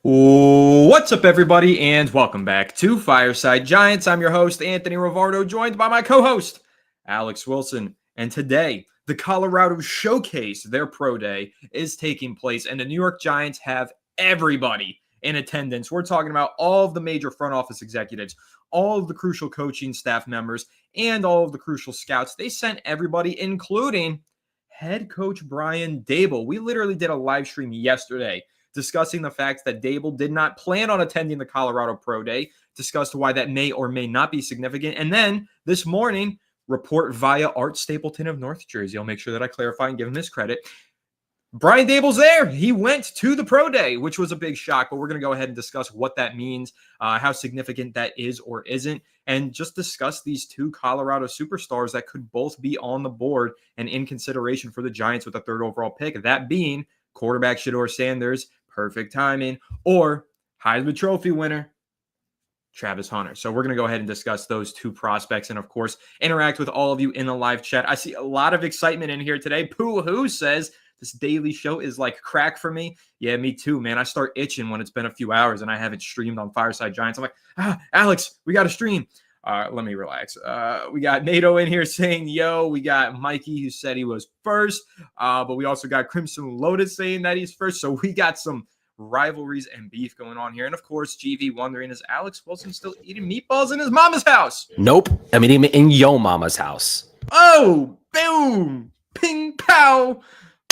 What's up, everybody, and welcome back to Fireside Giants. I'm your host, Anthony Rivardo, joined by my co-host, Alex Wilson. And today, the Colorado Showcase, their pro day, is taking place, and the New York Giants have everybody in attendance. We're talking about all of the major front office executives, all of the crucial coaching staff members, and all of the crucial scouts. They sent everybody, including head coach Brian Daboll. We literally did a live stream yesterday discussing the fact that Daboll did not plan on attending the Colorado Pro Day, discussed why that may or may not be significant. And then this morning, report via Art Stapleton of North Jersey. I'll make sure that I clarify and give him his credit. Brian Daboll's there. He went to the Pro Day, which was a big shock, but we're going to go ahead and discuss what that means, how significant that is or isn't, and just discuss these two Colorado superstars that could both be on the board and in consideration for the Giants with the third overall pick, that being quarterback Shedeur Sanders, perfect timing, or Heisman Trophy winner, Travis Hunter. So we're going to go ahead and discuss those two prospects and, of course, interact with all of you in the live chat. I see a lot of excitement in here today. Pooh says, this daily show is like crack for me. Yeah, me too, man. I start itching when it's been a few hours and I haven't streamed on Fireside Giants. I'm like, Alex, we got to stream. Let me relax. We got NATO in here saying, yo. We got Mikey who said he was first. But we also got Crimson Lotus saying that he's first. So we got some rivalries and beef going on here. And of course, GV wondering, is Alex Wilson still eating meatballs in his mama's house? Nope. I'm eating it in yo mama's house. Oh, boom. Ping, pow.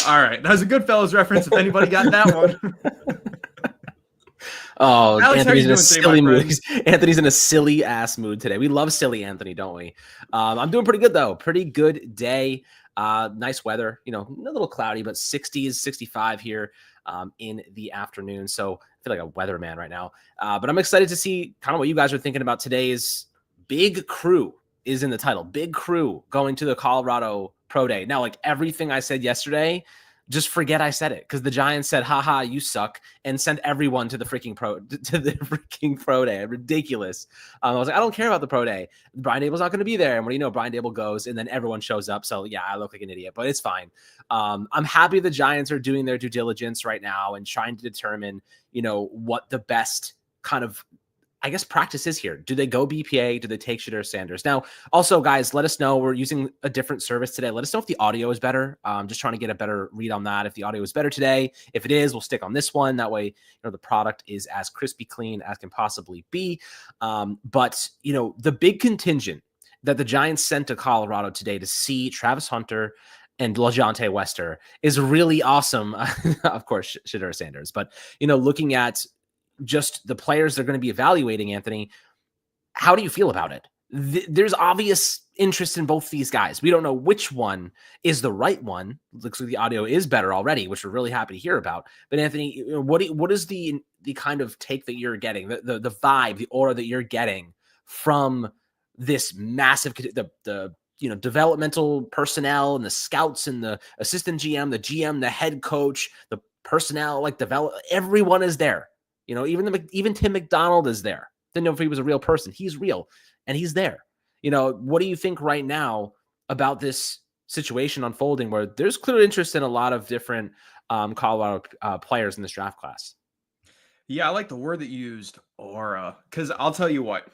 All right. That was a Goodfellas reference if anybody got that one. Oh, Alex, Anthony's in a silly mood. Anthony's in a silly ass mood today. We love silly Anthony, don't we? I'm doing pretty good though. Pretty good day. Nice weather. You know, a little cloudy, but 60s, 65 here in the afternoon. So I feel like a weatherman right now. But I'm excited to see kind of what you guys are thinking about today's Big Crew is in the title. Big Crew going to the Colorado Pro Day. Now, like everything I said yesterday, just forget I said it because the Giants said, haha, you suck, and sent everyone to the freaking pro day. Ridiculous. I was like, I don't care about the pro day. Brian Daboll's not going to be there. And what do you know? Brian Daboll goes and then everyone shows up. So yeah, I look like an idiot, but it's fine. I'm happy the Giants are doing their due diligence right now and trying to determine, you know, what the best kind of, I guess, practice is here. Do they go BPA? Do they take Shedeur Sanders? Now, also, guys, let us know. We're using a different service today. Let us know if the audio is better. Just trying to get a better read on that. If the audio is better today, if it is, we'll stick on this one. That way, you know, the product is as crispy clean as can possibly be. But, you know, the big contingent that the Giants sent to Colorado today to see Travis Hunter and LaJohntay Wester is really awesome. Of course, Shedeur Sanders. But, you know, looking at just the players they're going to be evaluating, Anthony, how do you feel about it? There's obvious interest in both these guys. We don't know which one is the right one. Looks like the audio is better already, which we're really happy to hear about. But Anthony, what is the kind of take that you're getting, the vibe, the aura that you're getting from this massive, the you know, developmental personnel and the scouts and the assistant GM, the GM, the head coach, the personnel, like everyone is there. You know, even Tim McDonald is there. Didn't know if he was a real person. He's real, and he's there. You know, what do you think right now about this situation unfolding where there's clear interest in a lot of different Colorado players in this draft class? Yeah, I like the word that you used, aura, because I'll tell you what,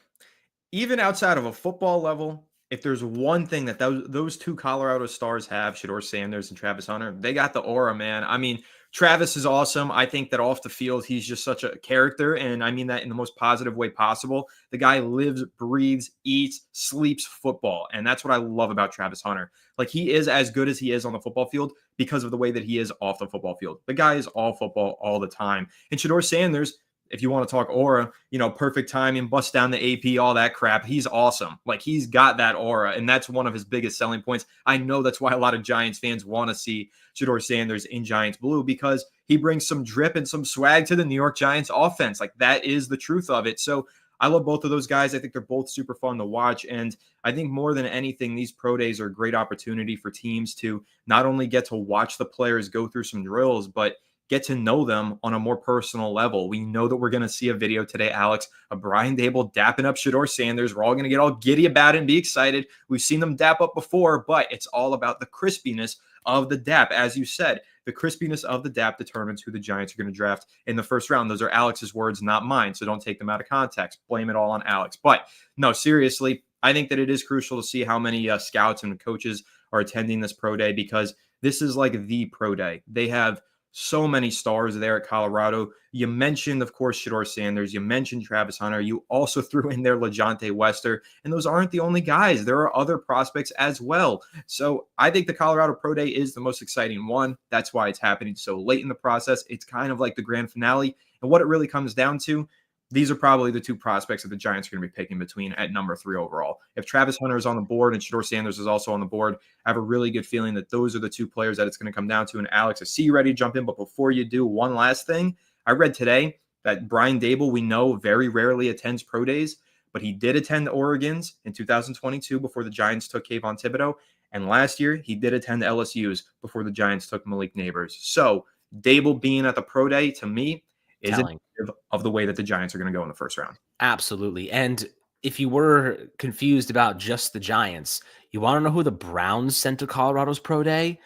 even outside of a football level, if there's one thing that those two Colorado stars have, Shedeur Sanders and Travis Hunter, they got the aura, man. I mean, Travis is awesome. I think that off the field, he's just such a character, and I mean that in the most positive way possible. The guy lives, breathes, eats, sleeps football, and that's what I love about Travis Hunter. Like, he is as good as he is on the football field because of the way that he is off the football field. The guy is all football all the time. And Shedeur Sanders, if you want to talk aura, you know, perfect timing, bust down the AP, all that crap. He's awesome. Like, he's got that aura, and that's one of his biggest selling points. I know that's why a lot of Giants fans want to see Shedeur Sanders in Giants blue, because he brings some drip and some swag to the New York Giants offense. Like, that is the truth of it. So I love both of those guys. I think they're both super fun to watch. And I think more than anything, these pro days are a great opportunity for teams to not only get to watch the players go through some drills, but get to know them on a more personal level. We know that we're going to see a video today, Alex, of Brian Daboll dapping up Shedeur Sanders. We're all going to get all giddy about it and be excited. We've seen them dap up before, but it's all about the crispiness of the dap. As you said, the crispiness of the dap determines who the Giants are going to draft in the first round. Those are Alex's words, not mine, so don't take them out of context. Blame it all on Alex. But no, seriously, I think that it is crucial to see how many scouts and coaches are attending this pro day, because this is like the pro day. They have so many stars there at Colorado. You mentioned, of course, Shedeur Sanders. You mentioned Travis Hunter. You also threw in there LeJohntay Wester. And those aren't the only guys. There are other prospects as well. So I think the Colorado Pro Day is the most exciting one. That's why it's happening so late in the process. It's kind of like the grand finale. And what it really comes down to, these are probably the two prospects that the Giants are going to be picking between at number 3 overall. If Travis Hunter is on the board and Shedeur Sanders is also on the board, I have a really good feeling that those are the two players that it's going to come down to. And Alex, I see you ready to jump in, but before you do, one last thing. I read today that Brian Dable, we know, very rarely attends pro days, but he did attend Oregon's in 2022 before the Giants took Kayvon Thibodeau. And last year, he did attend LSU's before the Giants took Malik Neighbors. So Dable being at the pro day, to me, is indicative of the way that the Giants are going to go in the first round. Absolutely. And if you were confused about just the Giants, you want to know who the Browns sent to Colorado's pro day?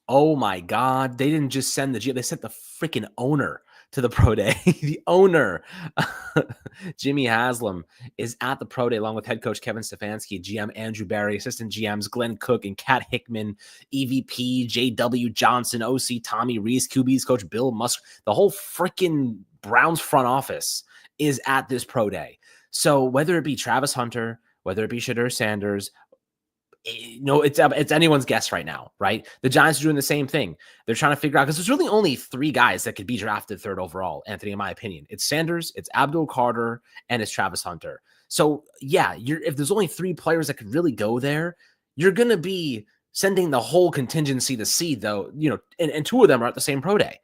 Oh my God. They didn't just send they sent the freaking owner to the pro day. The owner, Jimmy Haslam, is at the pro day along with head coach Kevin Stefanski, GM Andrew Barry, assistant GMs Glenn Cook and Kat Hickman, EVP JW Johnson, OC Tommy Reese, QB's coach Bill Musk. The whole freaking Browns front office is at this pro day. So whether it be Travis Hunter, whether it be Shedeur Sanders, it's anyone's guess right now, right? The Giants are doing the same thing. They're trying to figure out, because there's really only 3 guys that could be drafted 3rd overall, Anthony, in my opinion. It's Sanders, it's Abdul Carter, and it's Travis Hunter. So yeah, if there's only 3 players that could really go there, you're going to be sending the whole contingency to see, though, and 2 of them are at the same pro day.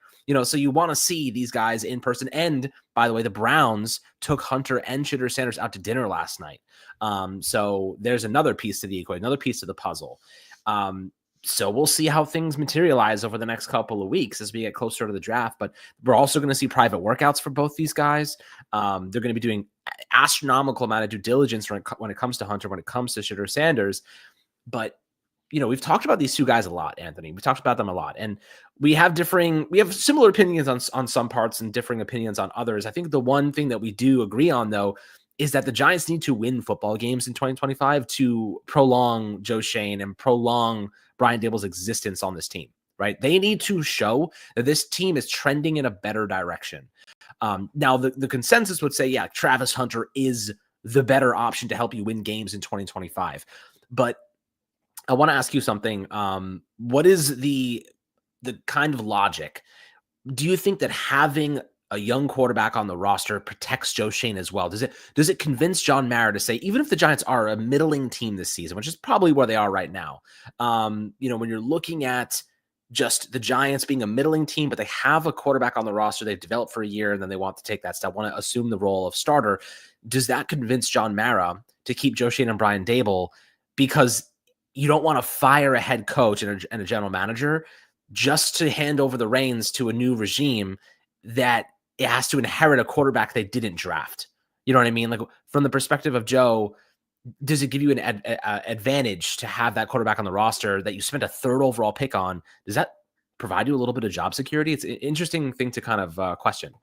So you want to see these guys in person. And by the way, the Browns took Hunter and Shedeur Sanders out to dinner last night. So there's another piece to the equation, another piece to the puzzle. So we'll see how things materialize over the next couple of weeks as we get closer to the draft. But we're also going to see private workouts for both these guys. They're going to be doing astronomical amount of due diligence when it comes to Hunter, when it comes to Shedeur Sanders. But we've talked about these 2 guys a lot, Anthony. We talked about them a lot, and we have similar opinions on some parts and differing opinions on others. I think the one thing that we do agree on, though, is that the Giants need to win football games in 2025 to prolong Joe Schoen and prolong Brian Dable's existence on this team, right? They need to show that this team is trending in a better direction. Now, the consensus would say, yeah, Travis Hunter is the better option to help you win games in 2025. But I want to ask you something. What is the kind of logic? Do you think that having a young quarterback on the roster protects Joe Schoen as well? Does it convince John Mara to say, even if the Giants are a middling team this season, which is probably where they are right now, when you're looking at just the Giants being a middling team, but they have a quarterback on the roster they've developed for a year, and then they want to take that step, want to assume the role of starter, does that convince John Mara to keep Joe Schoen and Brian Dable? Because you don't want to fire a head coach and a general manager just to hand over the reins to a new regime that it has to inherit a quarterback they didn't draft. You know what I mean? Like, from the perspective of Joe, does it give you an advantage to have that quarterback on the roster that you spent a 3rd overall pick on? Does that provide you a little bit of job security? It's an interesting thing to kind of question.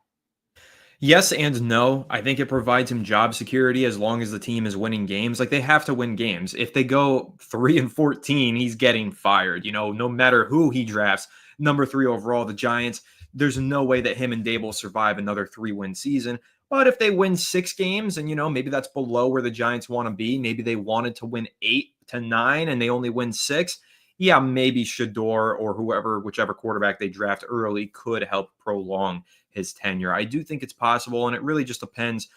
Yes and no. I think it provides him job security as long as the team is winning games. Like, they have to win games. If they go 3-14, he's getting fired. No matter who he drafts, number 3 overall, the Giants, there's no way that him and Dable survive another 3-win season. But if they win 6 games and, maybe that's below where the Giants want to be, maybe they wanted to win 8 to 9 and they only win 6. Yeah, maybe Shedeur or whichever quarterback they draft early could help prolong his tenure. I do think it's possible, and it really just depends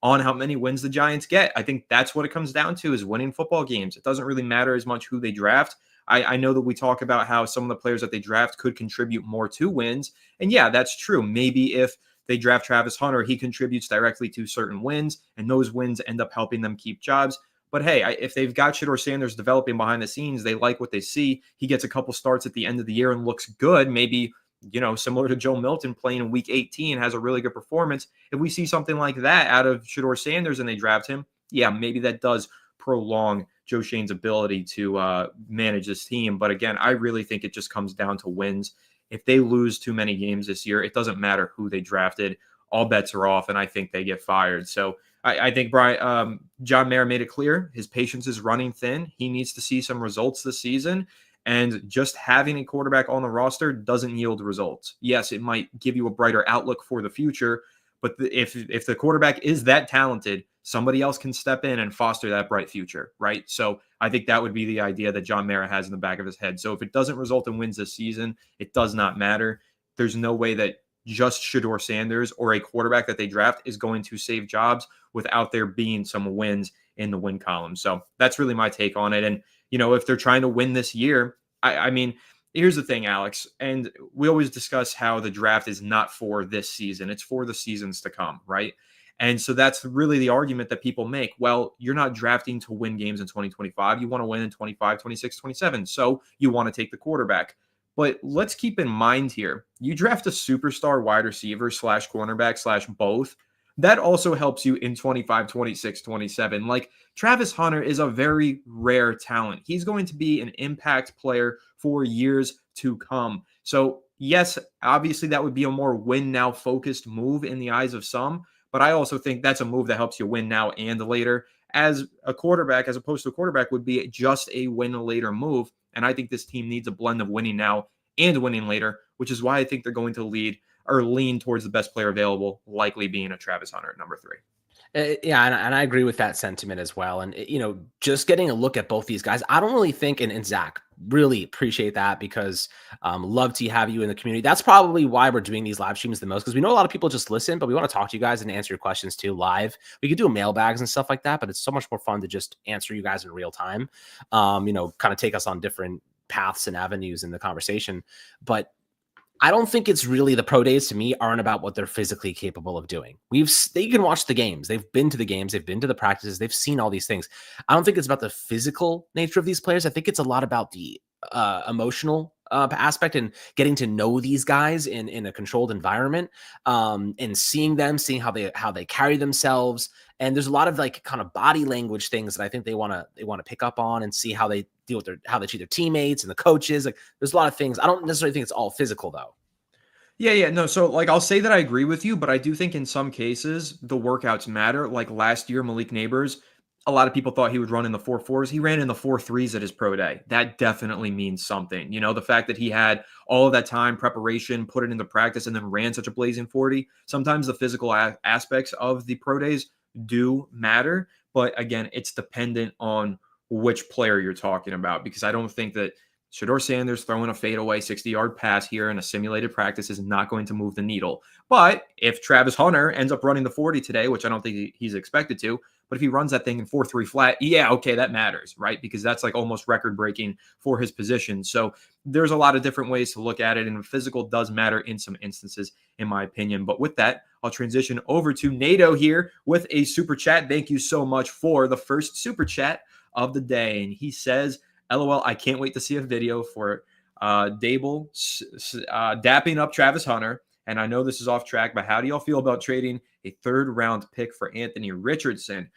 on how many wins the Giants get. I think that's what it comes down to, is winning football games. It doesn't really matter as much who they draft. I know that we talk about how some of the players that they draft could contribute more to wins, and yeah, that's true. Maybe if they draft Travis Hunter, he contributes directly to certain wins, and those wins end up helping them keep jobs. But hey, if they've got Shedeur Sanders developing behind the scenes, they like what they see. He gets a couple starts at the end of the year and looks good. Maybe, similar to Joe Milton playing in week 18, has a really good performance. If we see something like that out of Shedeur Sanders and they draft him, yeah, maybe that does prolong Joe Shane's ability to manage this team. But again, I really think it just comes down to wins. If they lose too many games this year, it doesn't matter who they drafted. All bets are off, and I think they get fired. So I think John Mara made it clear his patience is running thin. He needs to see some results this season. And just having a quarterback on the roster doesn't yield results. Yes, it might give you a brighter outlook for the future, but if the quarterback is that talented, somebody else can step in and foster that bright future, right? So I think that would be the idea that John Mara has in the back of his head. So if it doesn't result in wins this season, it does not matter. There's no way that just Shedeur Sanders or a quarterback that they draft is going to save jobs without there being some wins in the win column. So that's really my take on it. And if they're trying to win this year, I mean, here's the thing, Alex, and we always discuss how the draft is not for this season. It's for the seasons to come, right? And so that's really the argument that people make. Well, you're not drafting to win games in 2025. You want to win in 25, 26, 27. So you want to take the quarterback. But let's keep in mind here, you draft a superstar wide receiver / cornerback / both. That also helps you in 25, 26, 27. Like Travis Hunter is a very rare talent. He's going to be an impact player for years to come. So yes, obviously that would be a more win now focused move in the eyes of some, but I also think that's a move that helps you win now and later. As a quarterback, as opposed to a quarterback, would be just a win later move. And I think this team needs a blend of winning now and winning later, which is why I think they're going to lean towards the best player available, likely being a Travis Hunter at number 3. Yeah, and I agree with that sentiment as well. And, just getting a look at both these guys, I don't really think, and Zach, really appreciate that because love to have you in the community. That's probably why we're doing these live streams the most, because we know a lot of people just listen, but we want to talk to you guys and answer your questions too live. We could do mailbags and stuff like that, but it's so much more fun to just answer you guys in real time, kind of take us on different paths and avenues in the conversation. But I don't think it's really, the pro days to me aren't about what they're physically capable of doing. They can watch the games. They've been to the games. They've been to the practices. They've seen all these things. I don't think it's about the physical nature of these players. I think it's a lot about the emotional aspect and getting to know these guys in a controlled environment, and seeing how they carry themselves. And there's a lot of like kind of body language things that I think they want to pick up on and see how they deal with how they treat their teammates and the coaches. Like there's a lot of things. I don't necessarily think it's all physical though. Yeah, no. So like, I'll say that I agree with you, but I do think in some cases the workouts matter. Like last year, Malik Neighbors, a lot of people thought he would run in the 4.4s. He ran in the 4.3s at his pro day. That definitely means something. The fact that he had all of that time, preparation, put it into practice, and then ran such a blazing 40. Sometimes the physical aspects of the pro days do matter. But again, it's dependent on which player you're talking about, because I don't think that Shedeur Sanders throwing a fadeaway 60-yard pass here in a simulated practice is not going to move the needle. But if Travis Hunter ends up running the 40 today, which I don't think he's expected to, but if he runs that thing in 4.3 flat, yeah, okay, that matters, right? Because that's like almost record-breaking for his position. So there's a lot of different ways to look at it, and physical does matter in some instances, in my opinion. But with that, I'll transition over to Nato here with a super chat. Thank you so much for the first super chat of the day. And he says, LOL, I can't wait to see a video for Dable dapping up Travis Hunter. And I know this is off track, but how do y'all feel about trading a 3rd round pick for Anthony Richardson?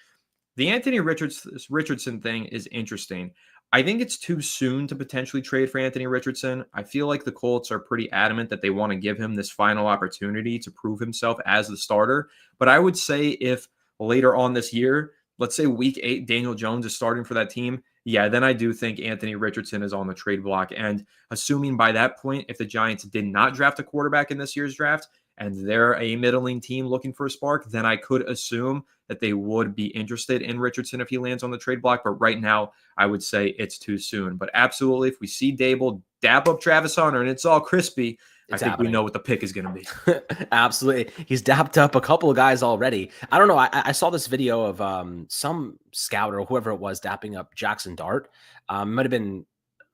The Anthony Richardson thing is interesting. I think it's too soon to potentially trade for Anthony Richardson. I feel like the Colts are pretty adamant that they want to give him this final opportunity to prove himself as the starter. But I would say if later on this year, let's say week 8, Daniel Jones is starting for that team, yeah, then I do think Anthony Richardson is on the trade block. And assuming by that point, if the Giants did not draft a quarterback in this year's draft and they're a middling team looking for a spark, then I could assume that they would be interested in Richardson if he lands on the trade block. But right now, I would say it's too soon. But absolutely, if we see Dable dap up Travis Hunter and it's all crispy, I think we know what the pick is going to be. Absolutely. He's dapped up a couple of guys already. I don't know. I saw this video of some scout or whoever it was dapping up Jackson Dart. It might have been,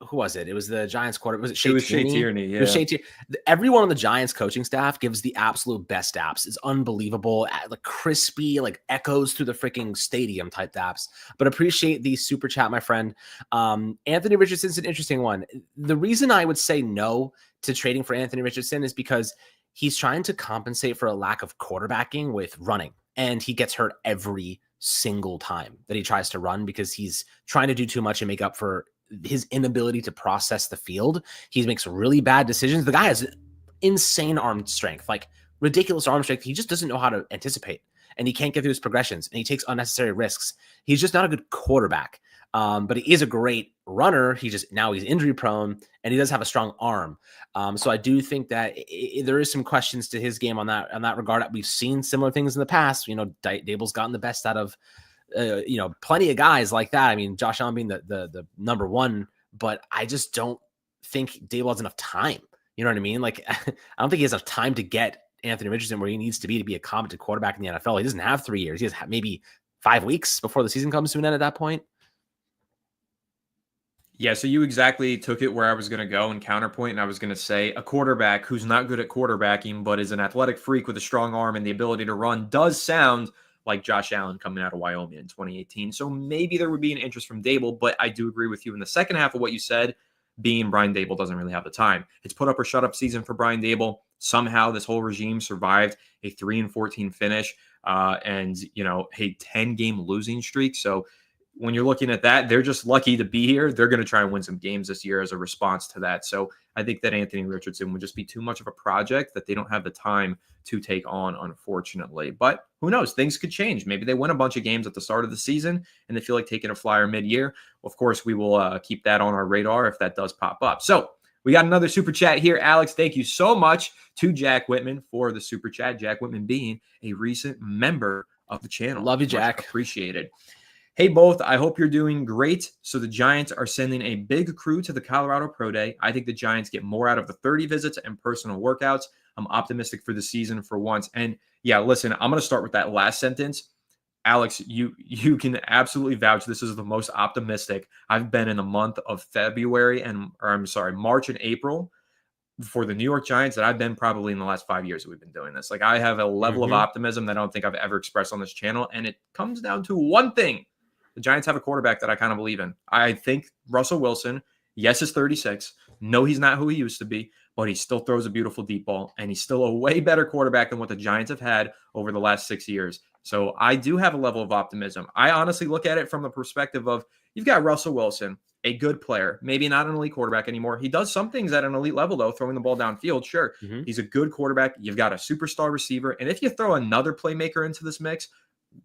who was it? It was the Giants quarter. Was it Shea Tierney? Yeah. It was Shea Tierney. Everyone on the Giants coaching staff gives the absolute best daps. It's unbelievable. Like crispy, like echoes through the freaking stadium type daps. But appreciate the super chat, my friend. Anthony Richardson's an interesting one. The reason I would say no to trading for Anthony Richardson is because he's trying to compensate for a lack of quarterbacking with running, and he gets hurt every single time that he tries to run because he's trying to do too much and make up for his inability to process the field. He makes really bad decisions. The guy has insane arm strength, like ridiculous arm strength. He just doesn't know how to anticipate, and he can't get through his progressions, and he takes unnecessary risks. He's just not a good quarterback. But he is a great runner. He's injury prone, and he does have a strong arm. So I do think that there is some questions to his game on that regard. We've seen similar things in the past. Dable's gotten the best out of plenty of guys like that. I mean, Josh Allen being the number one, but I just don't think Dable has enough time. You know what I mean? Like, I don't think he has enough time to get Anthony Richardson where he needs to be a competent quarterback in the NFL. He doesn't have 3 years. He has maybe 5 weeks before the season comes to an end at that point. Yeah, so you exactly took it where I was going to go and counterpoint, and I was going to say a quarterback who's not good at quarterbacking but is an athletic freak with a strong arm and the ability to run does sound like Josh Allen coming out of Wyoming in 2018. So maybe there would be an interest from Dable, but I do agree with you in the second half of what you said, being Brian Dable doesn't really have the time. It's put up or shut up season for Brian Dable. Somehow this whole regime survived a 3-14 finish and a 10-game losing streak. So when you're looking at that, they're just lucky to be here. They're going to try and win some games this year as a response to that. So I think that Anthony Richardson would just be too much of a project that they don't have the time to take on, unfortunately. But who knows? Things could change. Maybe they win a bunch of games at the start of the season and they feel like taking a flyer mid-year. Of course, we will keep that on our radar if that does pop up. So we got another super chat here. Alex, thank you so much to Jack Whitman for the super chat. Jack Whitman being a recent member of the channel. Love you, Jack. Much appreciated. Hey, both. I hope you're doing great. So the Giants are sending a big crew to the Colorado Pro Day. I think the Giants get more out of the 30 visits and personal workouts. I'm optimistic for the season for once. And yeah, listen, I'm going to start with that last sentence. Alex, you can absolutely vouch this is the most optimistic I've been in the month of March and April for the New York Giants that I've been probably in the last 5 years that we've been doing this. Like, I have a level of optimism that I don't think I've ever expressed on this channel. And it comes down to one thing. The Giants have a quarterback that I kind of believe in. I think Russell Wilson, yes, is 36. No, he's not who he used to be, but he still throws a beautiful deep ball, and he's still a way better quarterback than what the Giants have had over the last 6 years. So I do have a level of optimism. I honestly look at it from the perspective of you've got Russell Wilson, a good player, maybe not an elite quarterback anymore. He does some things at an elite level, though, throwing the ball downfield. Sure, he's a good quarterback. You've got a superstar receiver. And if you throw another playmaker into this mix,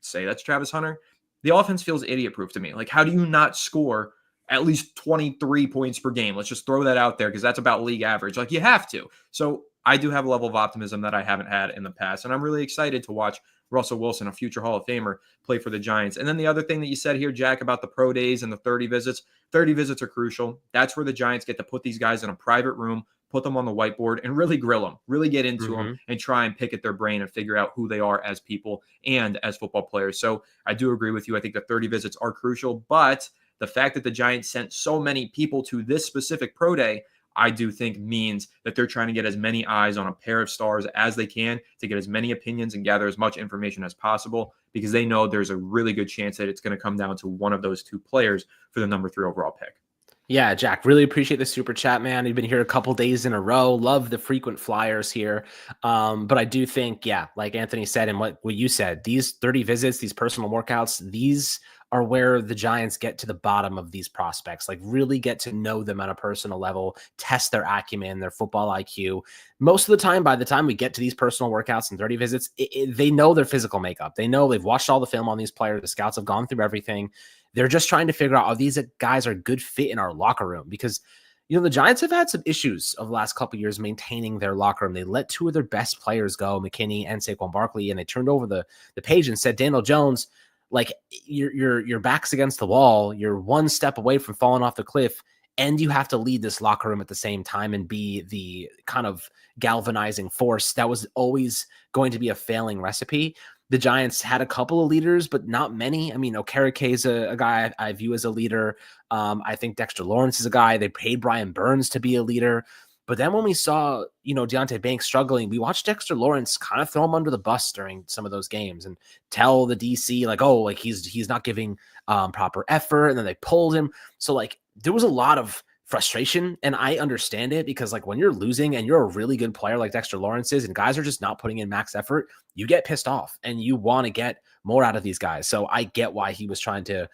say that's Travis Hunter, the offense feels idiot-proof to me. Like, how do you not score at least 23 points per game? Let's just throw that out there because that's about league average. Like, you have to. So I do have a level of optimism that I haven't had in the past, and I'm really excited to watch Russell Wilson, a future Hall of Famer, play for the Giants. And then the other thing that you said here, Jack, about the pro days and the 30 visits, 30 visits are crucial. That's where the Giants get to put these guys in a private room, put them on the whiteboard, and really grill them, really get into them and try and pick at their brain and figure out who they are as people and as football players. So I do agree with you. I think the 30 visits are crucial, but the fact that the Giants sent so many people to this specific pro day, I do think means that they're trying to get as many eyes on a pair of stars as they can to get as many opinions and gather as much information as possible because they know there's a really good chance that it's going to come down to one of those two players for the number 3 overall pick. Yeah, Jack, really appreciate the super chat, man. You've been here a couple days in a row. Love the frequent flyers here. But I do think, yeah, like Anthony said and what you said, these 30 visits, these personal workouts, these are where the Giants get to the bottom of these prospects, like really get to know them on a personal level, test their acumen, their football IQ. Most of the time, by the time we get to these personal workouts and 30 visits, they know their physical makeup. They know they've watched all the film on these players. The scouts have gone through everything. They're just trying to figure out, these guys are a good fit in our locker room because, the Giants have had some issues of the last couple of years maintaining their locker room. They let 2 of their best players go, McKinney and Saquon Barkley, and they turned over the page and said, Daniel Jones, like your back's against the wall. You're one step away from falling off the cliff, and you have to lead this locker room at the same time and be the kind of galvanizing force. That was always going to be a failing recipe. The Giants had a couple of leaders, but not many. I mean, Okereke is a guy I view as a leader. I think Dexter Lawrence is a guy. They paid Brian Burns to be a leader. But then when we saw, Deontay Banks struggling, we watched Dexter Lawrence kind of throw him under the bus during some of those games and tell the DC, he's not giving proper effort. And then they pulled him. So, there was a lot of frustration. And I understand it because like when you're losing and you're a really good player like Dexter Lawrence is, and guys are just not putting in max effort, you get pissed off and you want to get more out of these guys. So I get why he was trying to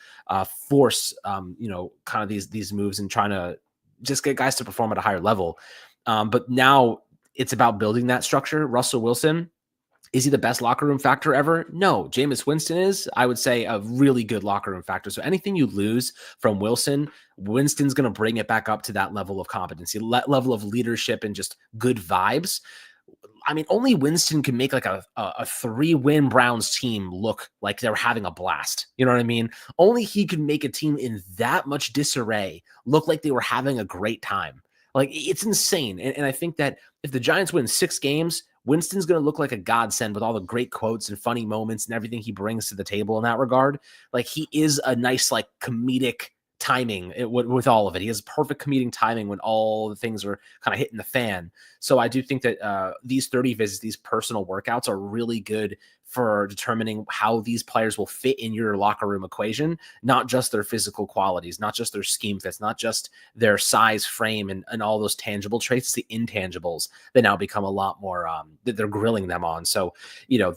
force, kind of these moves and trying to just get guys to perform at a higher level. But now it's about building that structure. Russell Wilson, is he the best locker room factor ever? No. Jameis Winston is, I would say, a really good locker room factor. So anything you lose from Wilson, Winston's going to bring it back up to that level of competency, level of leadership and just good vibes. I mean, only Winston can make like a 3-win Browns team look like they're having a blast. You know what I mean? Only he could make a team in that much disarray look like they were having a great time. Like, it's insane. And I think that if the Giants win 6 games, Winston's going to look like a godsend with all the great quotes and funny moments and everything he brings to the table in that regard. Like, he is a nice, like, comedic timing with all of it. He has perfect comedic timing when all the things are kind of hitting the fan. So I do think that these 30 visits, these personal workouts are really good for determining how these players will fit in your locker room equation, not just their physical qualities, not just their scheme fits, not just their size, frame, and all those tangible traits. It's the intangibles that now become a lot more that they're grilling them on. So,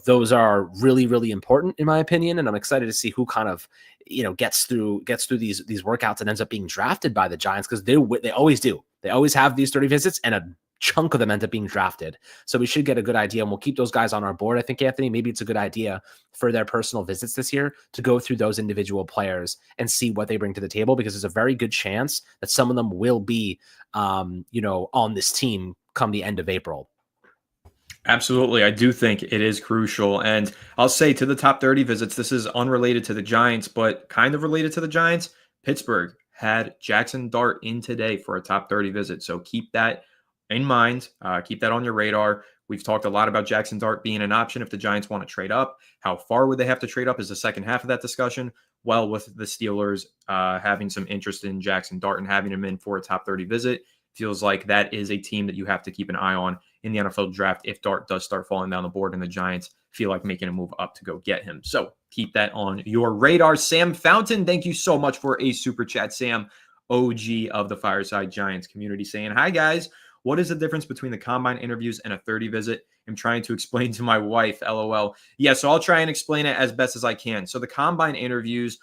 those are really, really important in my opinion. And I'm excited to see who kind of, gets through these workouts and ends up being drafted by the Giants, because they always do. They always have these 30 visits and a chunk of them end up being drafted. So we should get a good idea, and we'll keep those guys on our board. I think, Anthony, maybe it's a good idea for their personal visits this year to go through those individual players and see what they bring to the table, because there's a very good chance that some of them will be, on this team come the end of April. Absolutely. I do think it is crucial. And I'll say, to the top 30 visits, this is unrelated to the Giants, but kind of related to the Giants. Pittsburgh had Jackson Dart in today for a top 30 visit. So keep that in mind. Keep that on your radar. We've talked a lot about Jackson Dart being an option if the Giants want to trade up. How far would they have to trade up is the second half of that discussion. Well, with the Steelers having some interest in Jackson Dart and having him in for a top 30 visit, feels like that is a team that you have to keep an eye on in the NFL draft if Dart does start falling down the board and the Giants feel like making a move up to go get him. So keep that on your radar. Sam Fountain, thank you so much for a super chat. Sam, OG of the Fireside Giants community, saying, hi guys, what is the difference between the combine interviews and a 30 visit? I'm trying to explain to my wife, LOL. Yeah, so I'll try and explain it as best as I can. So the combine interviews,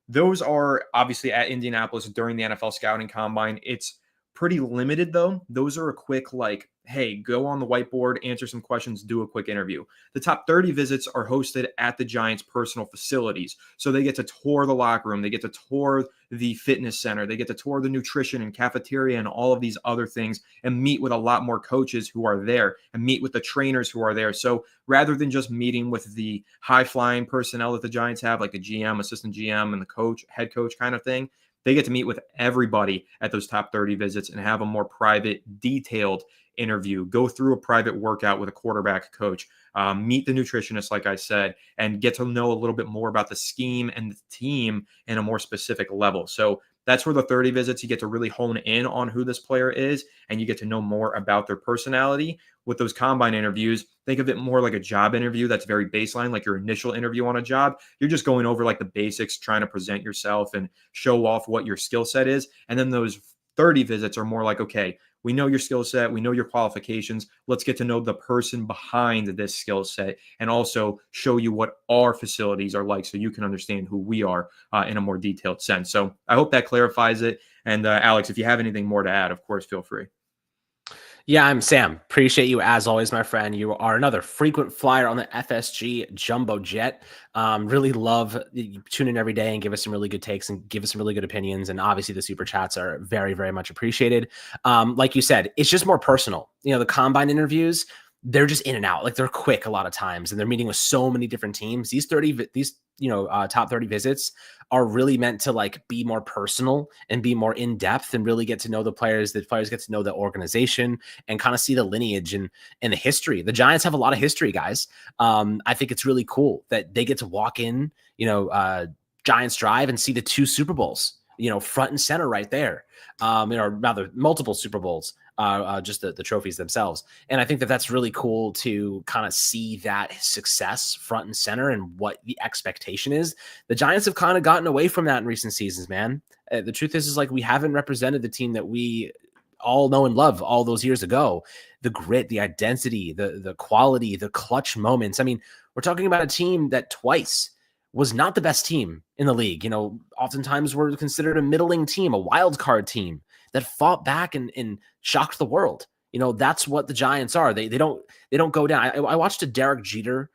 those are obviously at Indianapolis during the NFL scouting combine. It's pretty limited though. Those are a quick, like, hey, go on the whiteboard, answer some questions, do a quick interview. The top 30 visits are hosted at the Giants' personal facilities. So they get to tour the locker room. They get to tour the fitness center. They get to tour the nutrition and cafeteria and all of these other things and meet with a lot more coaches who are there and meet with the trainers who are there. So rather than just meeting with the high-flying personnel that the Giants have, like the GM, assistant GM, and the coach, head coach kind of thing, they get to meet with everybody at those top 30 visits and have a more private, detailed interview, go through a private workout with a quarterback coach, meet the nutritionist, like I said, and get to know a little bit more about the scheme and the team in a more specific level. So that's where the 30 visits, you get to really hone in on who this player is, and you get to know more about their personality. With those combine interviews, think of it more like a job interview that's very baseline, like your initial interview on a job. You're just going over like the basics, trying to present yourself and show off what your skill set is. And then those 30 visits are more like, okay, we know your skill set, we know your qualifications. Let's get to know the person behind this skill set and also show you what our facilities are like so you can understand who we are in a more detailed sense. So I hope that clarifies it. And Alex, if you have anything more to add, of course, feel free. Yeah, I'm Sam. Appreciate you as always, my friend. You are another frequent flyer on the FSG Jumbo Jet. Really love you tune in every day and give us some really good takes and give us some really good opinions. And obviously the super chats are very, very much appreciated. Like you said, it's just more personal. The combine interviews, they're just in and out. Like, they're quick a lot of times, and they're meeting with so many different teams. These top 30 visits are really meant to like be more personal and be more in depth and really get to know the players. The players get to know the organization and kind of see the lineage and the history. The Giants have a lot of history, guys. I think it's really cool that they get to walk in, Giants Drive and see the 2 Super Bowls, front and center right there. Or rather multiple Super Bowls. just the trophies themselves. And I think that that's really cool to kind of see that success front and center and what the expectation is. The Giants have kind of gotten away from that in recent seasons, man. The truth is like we haven't represented the team that we all know and love all those years ago. The grit, the identity, the quality, the clutch moments. I mean, we're talking about a team that twice was not the best team in the league. You know, oftentimes we're considered a middling team, a wild card team that fought back and shocked the world. You know, that's what the Giants are. They don't go down. I watched a Derek Jeter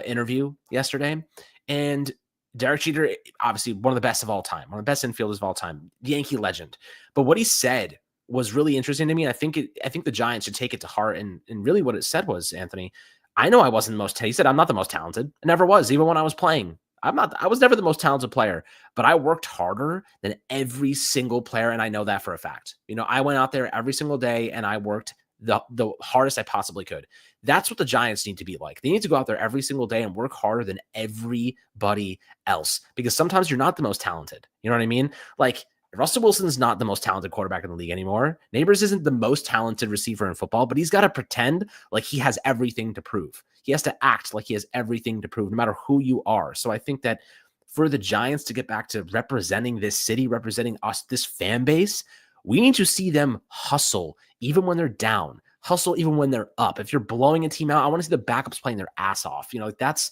interview yesterday, and Derek Jeter, obviously one of the best of all time, one of the best infielders of all time, Yankee legend. But what he said was really interesting to me. I think the Giants should take it to heart. And really what it said was, Anthony, I know I wasn't the most, he said, I'm not the most talented. I never was, even when I was playing. I was never the most talented player, but I worked harder than every single player. And I know that for a fact. You know, I went out there every single day and I worked the hardest I possibly could. That's what the Giants need to be like. They need to go out there every single day and work harder than everybody else, because sometimes you're not the most talented. You know what I mean? Like, Russell Wilson's not the most talented quarterback in the league anymore. Neighbors isn't the most talented receiver in football, but he's got to pretend like he has everything to prove. He has to act like he has everything to prove, no matter who you are. So I think that for the Giants to get back to representing this city, representing us, this fan base, we need to see them hustle even when they're down, hustle even when they're up. If you're blowing a team out, I want to see the backups playing their ass off. You know, that's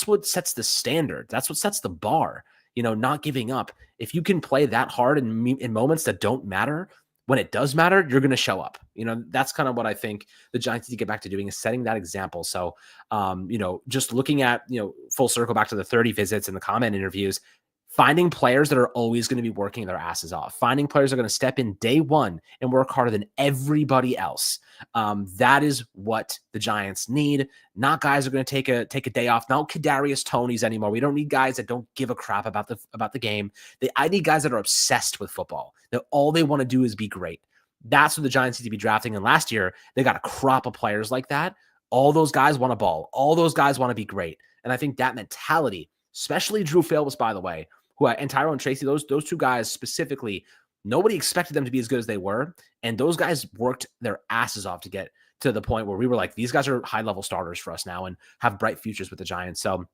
what sets the standard. That's what sets the bar. You know, not giving up. If you can play that hard in moments that don't matter, when it does matter, you're going to show up. You know, that's kind of what I think the Giants need to get back to doing, is setting that example. So, you know, just looking at, you know, full circle back to the 30 visits and the comment interviews, finding players that are always going to be working their asses off, finding players that are going to step in day one and work harder than everybody else. That is what the Giants need. Not guys who are going to take a day off. Not Kadarius Tonys anymore. We don't need guys that don't give a crap about the game. I need guys that are obsessed with football, that all they want to do is be great. That's what the Giants need to be drafting. And last year, they got a crop of players like that. All those guys want a ball. All those guys want to be great. And I think that mentality, especially Drew Phillips, by the way, and Tyrone Tracy, those two guys specifically, nobody expected them to be as good as they were. And those guys worked their asses off to get to the point where we were like, these guys are high-level starters for us now and have bright futures with the Giants. So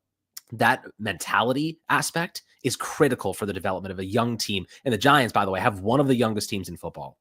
that mentality aspect is critical for the development of a young team. And the Giants, by the way, have one of the youngest teams in football.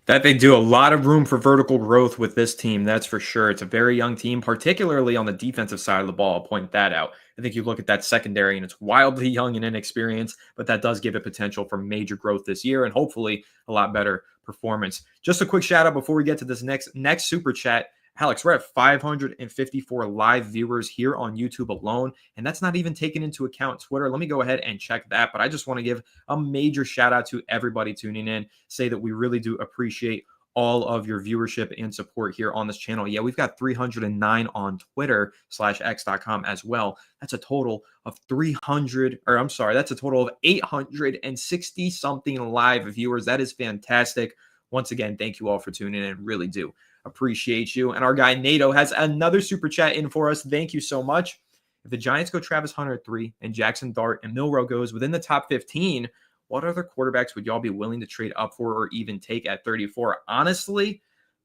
That they do a lot of room for vertical growth with this team, that's for sure. It's a very young team, particularly on the defensive side of the ball. I'll point that out. I think you look at that secondary and it's wildly young and inexperienced, but that does give it potential for major growth this year and hopefully a lot better performance. Just a quick shout out before we get to this next super chat. Alex, we're at 554 live viewers here on YouTube alone, and that's not even taking into account Twitter. Let me go ahead and check that, but I just want to give a major shout out to everybody tuning in, say that we really do appreciate all of your viewership and support here on this channel. Yeah, we've got 309 on Twitter/X.com as well. That's a total of that's a total of 860 something live viewers. That is fantastic. Once again, thank you all for tuning in. Really do appreciate you. And our guy Nato has another super chat in for us. Thank you so much. If the Giants go Travis Hunter at 3 and Jackson Dart and Milroe goes within the top 15, what other quarterbacks would y'all be willing to trade up for or even take at 34? Honestly,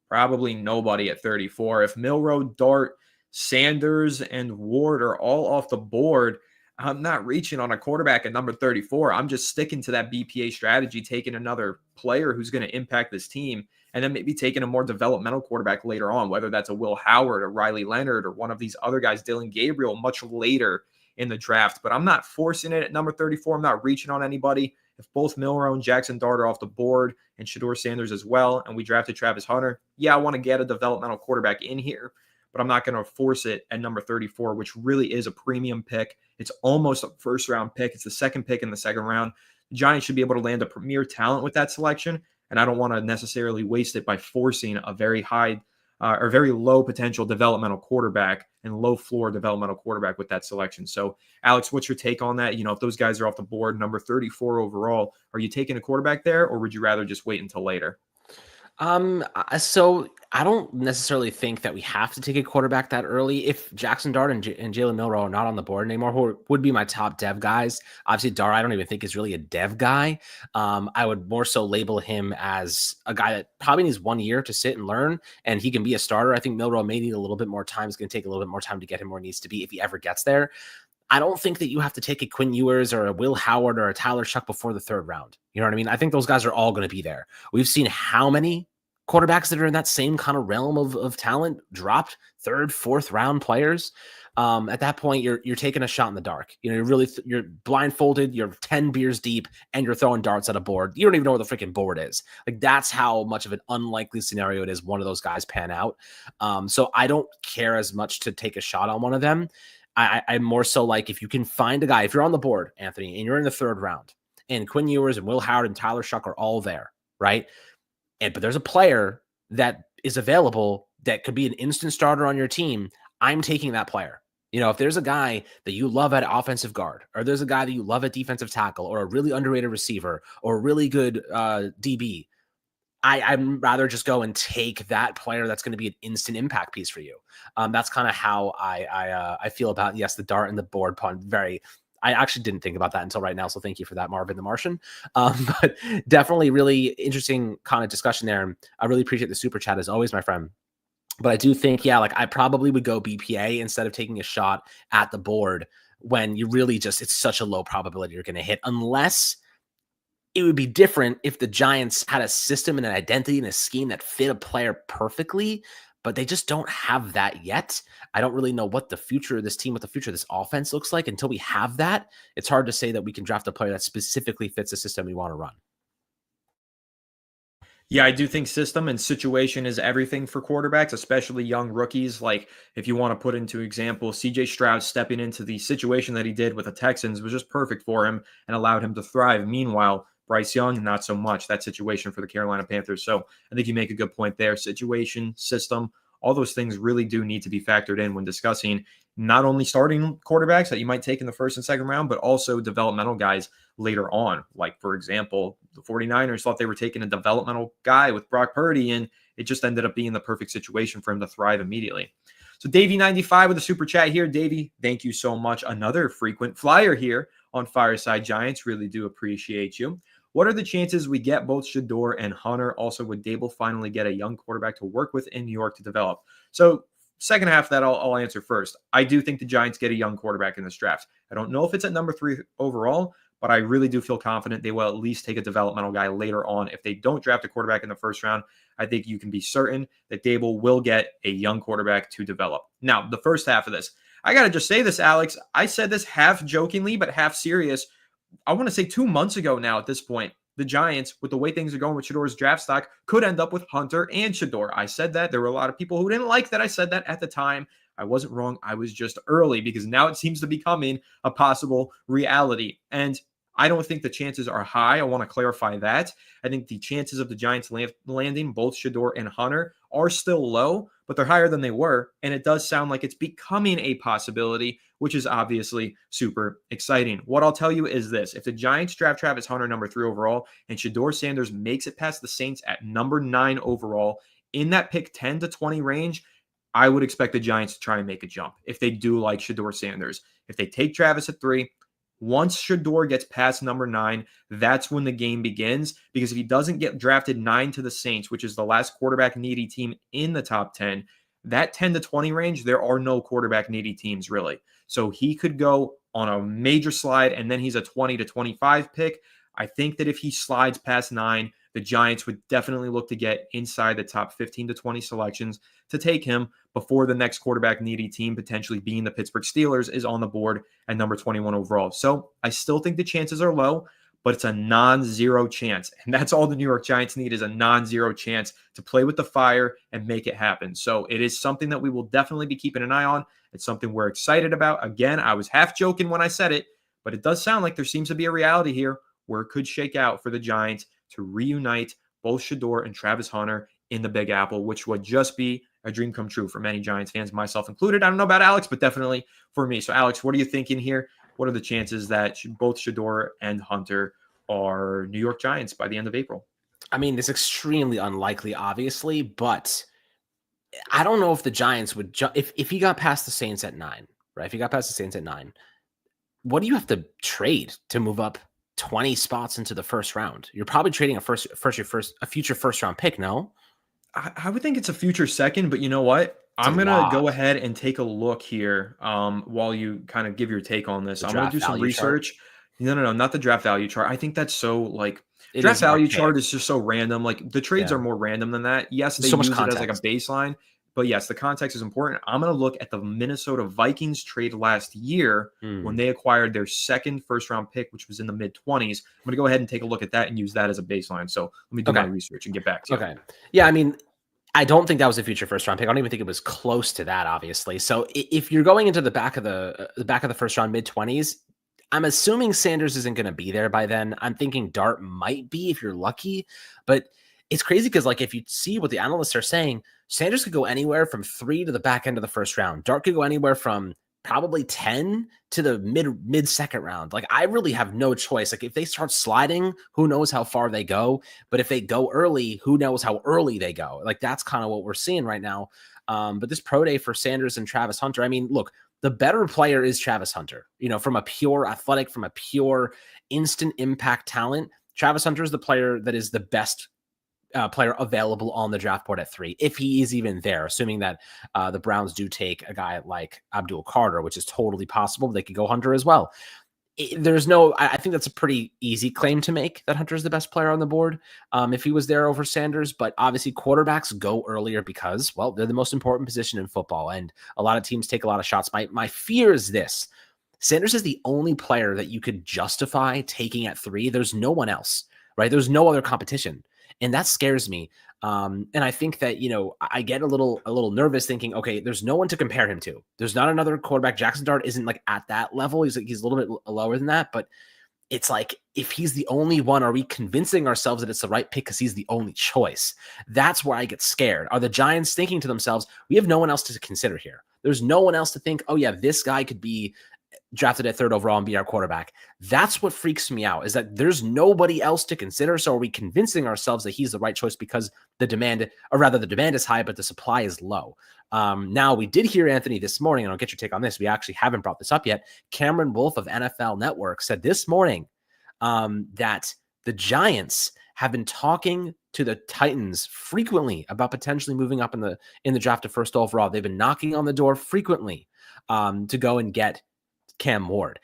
probably nobody at 34. If Milroe, Dart, Sanders, and Ward are all off the board, I'm not reaching on a quarterback at number 34. I'm just sticking to that BPA strategy, taking another player who's going to impact this team, and then maybe taking a more developmental quarterback later on, whether that's a Will Howard or Riley Leonard or one of these other guys, Dylan Gabriel, much later in the draft. But I'm not forcing it at number 34. I'm not reaching on anybody. If both Milroe and Jackson Dart are off the board and Shedeur Sanders as well, and we drafted Travis Hunter, yeah, I want to get a developmental quarterback in here, but I'm not going to force it at number 34, which really is a premium pick. It's almost a first-round pick. It's the second pick in the second round. The Giants should be able to land a premier talent with that selection, and I don't want to necessarily waste it by forcing a very high or very low potential developmental quarterback and low floor developmental quarterback with that selection. So, Alex, what's your take on that? You know, if those guys are off the board, number 34 overall, are you taking a quarterback there, or would you rather just wait until later? So I don't necessarily think that we have to take a quarterback that early. If Jackson Dart and Jalen Milroe are not on the board anymore, who would be my top dev guys. Obviously, Dart, I don't even think is really a dev guy. I would more so label him as a guy that probably needs 1 year to sit and learn, and he can be a starter. I think Milroe may need a little bit more time. It's going to take a little bit more time to get him where he needs to be if he ever gets there. I don't think that you have to take a Quinn Ewers or a Will Howard or a Tyler Shuck before the third round. You know what I mean? I think those guys are all going to be there. We've seen how many quarterbacks that are in that same kind of realm of talent dropped third, fourth round players. At that point, you're taking a shot in the dark. You know, you're blindfolded, you're 10 beers deep, and you're throwing darts at a board. You don't even know where the freaking board is. Like, that's how much of an unlikely scenario it is one of those guys pan out. So I don't care as much to take a shot on one of them. I'm more so like, if you can find a guy, if you're on the board, Anthony, and you're in the third round, and Quinn Ewers and Will Howard and Tyler Shuck are all there, right? But there's a player that is available that could be an instant starter on your team. I'm taking that player. You know, if there's a guy that you love at offensive guard, or there's a guy that you love at defensive tackle, or a really underrated receiver, or a really good DB, I'd rather just go and take that player that's going to be an instant impact piece for you. That's kind of how I feel about, yes, the dart and the board pun. I actually didn't think about that until right now, so thank you for that, Marvin the Martian. But definitely really interesting kind of discussion there. I really appreciate the super chat as always, my friend. But I do think, yeah, like I probably would go BPA instead of taking a shot at the board when you really just, it's such a low probability you're going to hit, unless it would be different if the Giants had a system and an identity and a scheme that fit a player perfectly, but they just don't have that yet. I don't really know what the future of this team, what the future of this offense looks like until we have that. It's hard to say that we can draft a player that specifically fits the system we want to run. Yeah, I do think system and situation is everything for quarterbacks, especially young rookies. Like, if you want to put into example, CJ Stroud stepping into the situation that he did with the Texans was just perfect for him and allowed him to thrive. Meanwhile, Bryce Young, not so much that situation for the Carolina Panthers. So I think you make a good point there. Situation, system, all those things really do need to be factored in when discussing not only starting quarterbacks that you might take in the first and second round, but also developmental guys later on. Like, for example, the 49ers thought they were taking a developmental guy with Brock Purdy, and it just ended up being the perfect situation for him to thrive immediately. So Davey95 with a super chat here. Davey, thank you so much. Another frequent flyer here on Fireside Giants. Really do appreciate you. What are the chances we get both Shador and Hunter? Also, would Dable finally get a young quarterback to work with in New York to develop? So second half of that, I'll answer first. I do think the Giants get a young quarterback in this draft. I don't know if it's at number 3 overall, but I really do feel confident they will at least take a developmental guy later on. If they don't draft a quarterback in the first round, I think you can be certain that Dable will get a young quarterback to develop. Now, the first half of this, I got to just say this, Alex. I said this half jokingly, but half serious. I want to say 2 months ago now at this point, the Giants, with the way things are going with Shador's draft stock, could end up with Hunter and Shador. I said that. There were a lot of people who didn't like that I said that at the time. I wasn't wrong. I was just early, because now it seems to be becoming a possible reality. And I don't think the chances are high. I want to clarify that. I think the chances of the Giants landing both Shador and Hunter are still low, but they're higher than they were. And it does sound like it's becoming a possibility, which is obviously super exciting. What I'll tell you is this. If the Giants draft Travis Hunter number 3 overall and Shador Sanders makes it past the Saints at number 9 overall, in that pick 10 to 20 range, I would expect the Giants to try and make a jump if they do like Shador Sanders. If they take Travis at 3, once Shador gets past number 9, that's when the game begins. Because if he doesn't get drafted 9 to the Saints, which is the last quarterback needy team in the top 10, that 10 to 20 range, there are no quarterback needy teams really. So he could go on a major slide, and then he's a 20 to 25 pick. I think that if he slides past 9, the Giants would definitely look to get inside the top 15 to 20 selections to take him before the next quarterback needy team, potentially being the Pittsburgh Steelers, is on the board at number 21 overall. So I still think the chances are low, but it's a non-zero chance. And that's all the New York Giants need, is a non-zero chance to play with the fire and make it happen. So it is something that we will definitely be keeping an eye on. It's something we're excited about. Again, I was half joking when I said it, but it does sound like there seems to be a reality here where it could shake out for the Giants to reunite both Shador and Travis Hunter in the Big Apple, which would just be a dream come true for many Giants fans, myself included. I don't know about Alex, but definitely for me. So, Alex, what are you thinking here? What are the chances that both Shador and Hunter are New York Giants by the end of April? I mean, it's extremely unlikely, obviously, but I don't know if the Giants would if he got past the Saints at 9, right? If he got past the Saints at 9, what do you have to trade to move up 20 spots into the first round? You're probably trading a future first round pick, no? I would think it's a future second, but you know what? It's a I'm gonna go lot. ahead and take a look here while you kind of give your take on this. The I'm gonna draft do some value chart. research. No, not the draft value chart. I think that's so like It draft is value archaic. chart is just so random. Like the trades Yeah. are more random than that. Yes, they So much use it as like a context. baseline, but yes, the context is important. I'm gonna look at the Minnesota Vikings trade last year when Hmm. they acquired their second first round pick, which was in the mid 20s. I'm gonna go ahead and take a look at that and use that as a baseline. So let me do my Okay. research and get back to you. Okay. Yeah, I mean, I don't think that was a future first round pick. I don't even think it was close to that, obviously. So if you're going into the back of the first round, mid-20s, I'm assuming Sanders isn't going to be there by then. I'm thinking Dart might be if you're lucky, but it's crazy because like if you see what the analysts are saying, Sanders could go anywhere from 3 to the back end of the first round. Dart could go anywhere from probably 10 to the mid second round. Like I really have no choice. Like if they start sliding, who knows how far they go? But if they go early, who knows how early they go? Like that's kind of what we're seeing right now. But this pro day for Sanders and Travis Hunter, I mean, look, the better player is Travis Hunter, from a pure athletic, from a pure instant impact talent. Travis Hunter is the player that is the best player available on the draft board at 3, if he is even there, assuming that the Browns do take a guy like Abdul Carter, which is totally possible. They could go Hunter as well. I think that's a pretty easy claim to make that Hunter is the best player on the board if he was there over Sanders. But obviously, quarterbacks go earlier because, well, they're the most important position in football, and a lot of teams take a lot of shots. My fear is this: Sanders is the only player that you could justify taking at 3. There's no one else, right? There's no other competition, and that scares me. And I think that I get a little nervous thinking, okay, there's no one to compare him to. There's not another quarterback. Jackson Dart isn't like at that level. He's a little bit lower than that, but it's like if he's the only one, are we convincing ourselves that it's the right pick because he's the only choice? That's where I get scared. Are the Giants thinking to themselves, we have no one else to consider here? There's no one else to think, oh yeah, this guy could be drafted at 3rd overall and be our quarterback. That's what freaks me out, is that there's nobody else to consider. So are we convincing ourselves that he's the right choice because the demand is high, but the supply is low? Now, we did hear Anthony this morning, and I'll get your take on this. We actually haven't brought this up yet. Cameron Wolf of NFL Network said this morning that the Giants have been talking to the Titans frequently about potentially moving up in the draft to 1st overall. They've been knocking on the door frequently to go and get Cam Ward.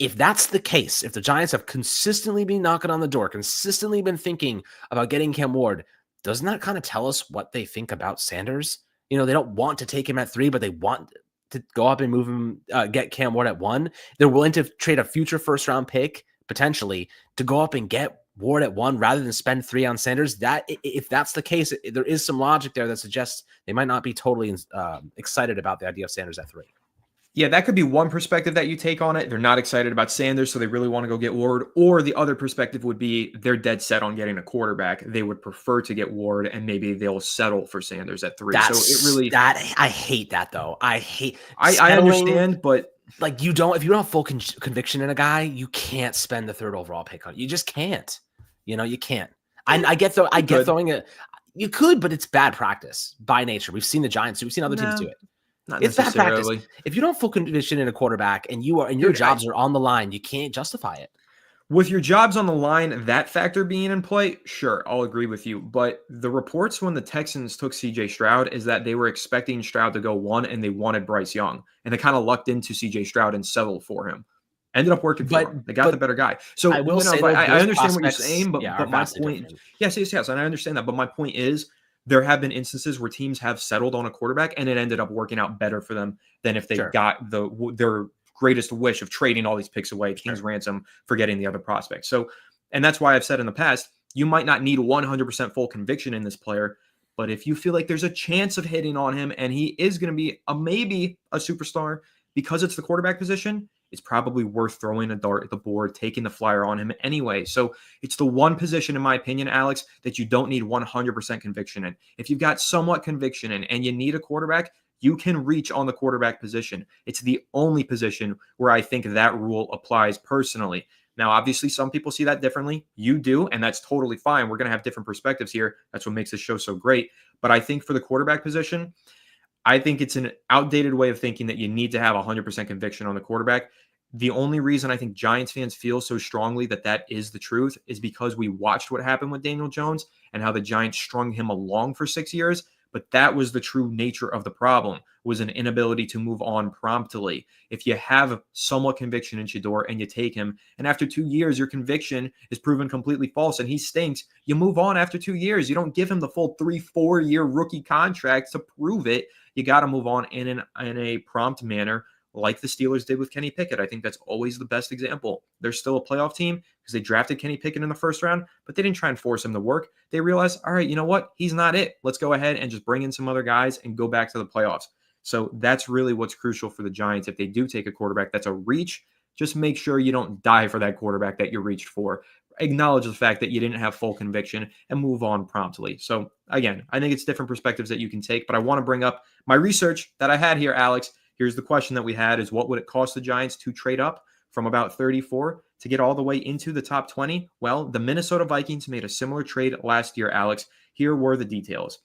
If that's the case, if the Giants have consistently been knocking on the door, consistently been thinking about getting Cam Ward, doesn't that kind of tell us what they think about Sanders? They don't want to take him at 3, but they want to go up and move him, get Cam Ward at 1. They're willing to trade a future first round pick potentially to go up and get Ward at 1 rather than spend 3 on Sanders. That if that's the case, there is some logic there that suggests they might not be totally excited about the idea of Sanders at 3. Yeah, that could be one perspective that you take on it. They're not excited about Sanders, so they really want to go get Ward. Or the other perspective would be they're dead set on getting a quarterback. They would prefer to get Ward, and maybe they'll settle for Sanders at 3. So it really I hate that though. I understand, but like if you don't have full conviction in a guy, you can't spend the 3rd overall pick on it. You just can't. You can't. I get throwing it. You could, but it's bad practice by nature. We've seen the Giants. We've seen other teams do it. Not It's bad practice. necessarily. If you don't have full conviction in a quarterback and your jobs are on the line, you can't justify it. With your jobs on the line, that factor being in play, sure, I'll agree with you. But the reports when the Texans took CJ Stroud is that they were expecting Stroud to go 1 and they wanted Bryce Young. And they kind of lucked into CJ Stroud and settled for him. Ended up working for him. They got the better guy. So I will say I understand what you're saying, but my point, different. yes, and I understand that. But my point is, there have been instances where teams have settled on a quarterback and it ended up working out better for them than if they got their greatest wish of trading all these picks away, King's ransom, for getting the other prospect. So, and that's why I've said in the past, you might not need 100% full conviction in this player, but if you feel like there's a chance of hitting on him and he is going to be maybe a superstar because it's the quarterback position, it's probably worth throwing a dart at the board, taking the flyer on him anyway. So it's the one position, in my opinion, Alex, that you don't need 100% conviction in. If you've got somewhat conviction in and you need a quarterback, you can reach on the quarterback position. It's the only position where I think that rule applies personally. Now, obviously, some people see that differently. You do, and that's totally fine. We're going to have different perspectives here. That's what makes this show so great. But I think for the quarterback position, I think it's an outdated way of thinking that you need to have 100% conviction on the quarterback. The only reason I think Giants fans feel so strongly that that is the truth is because we watched what happened with Daniel Jones and how the Giants strung him along for 6 years. But that was the true nature of the problem, was an inability to move on promptly. If you have somewhat conviction in Shedeur and you take him, and after 2 years, your conviction is proven completely false and he stinks, you move on after 2 years. You don't give him the full 3-4 year rookie contract to prove it. You got to move on in a prompt manner, like the Steelers did with Kenny Pickett. I think that's always the best example. They're still a playoff team because they drafted Kenny Pickett in the first round, but they didn't try and force him to work. They realized, all right, you know what? He's not it. Let's go ahead and just bring in some other guys and go back to the playoffs. So that's really what's crucial for the Giants. If they do take a quarterback that's a reach, just make sure you don't die for that quarterback that you reached for. Acknowledge the fact that you didn't have full conviction and move on promptly. So again, I think it's different perspectives that you can take, but I want to bring up my research that I had here, Alex. Here's the question that we had is what would it cost the Giants to trade up from about 34 to get all the way into the top 20? Well, the Minnesota Vikings made a similar trade last year, Alex. Here were the details.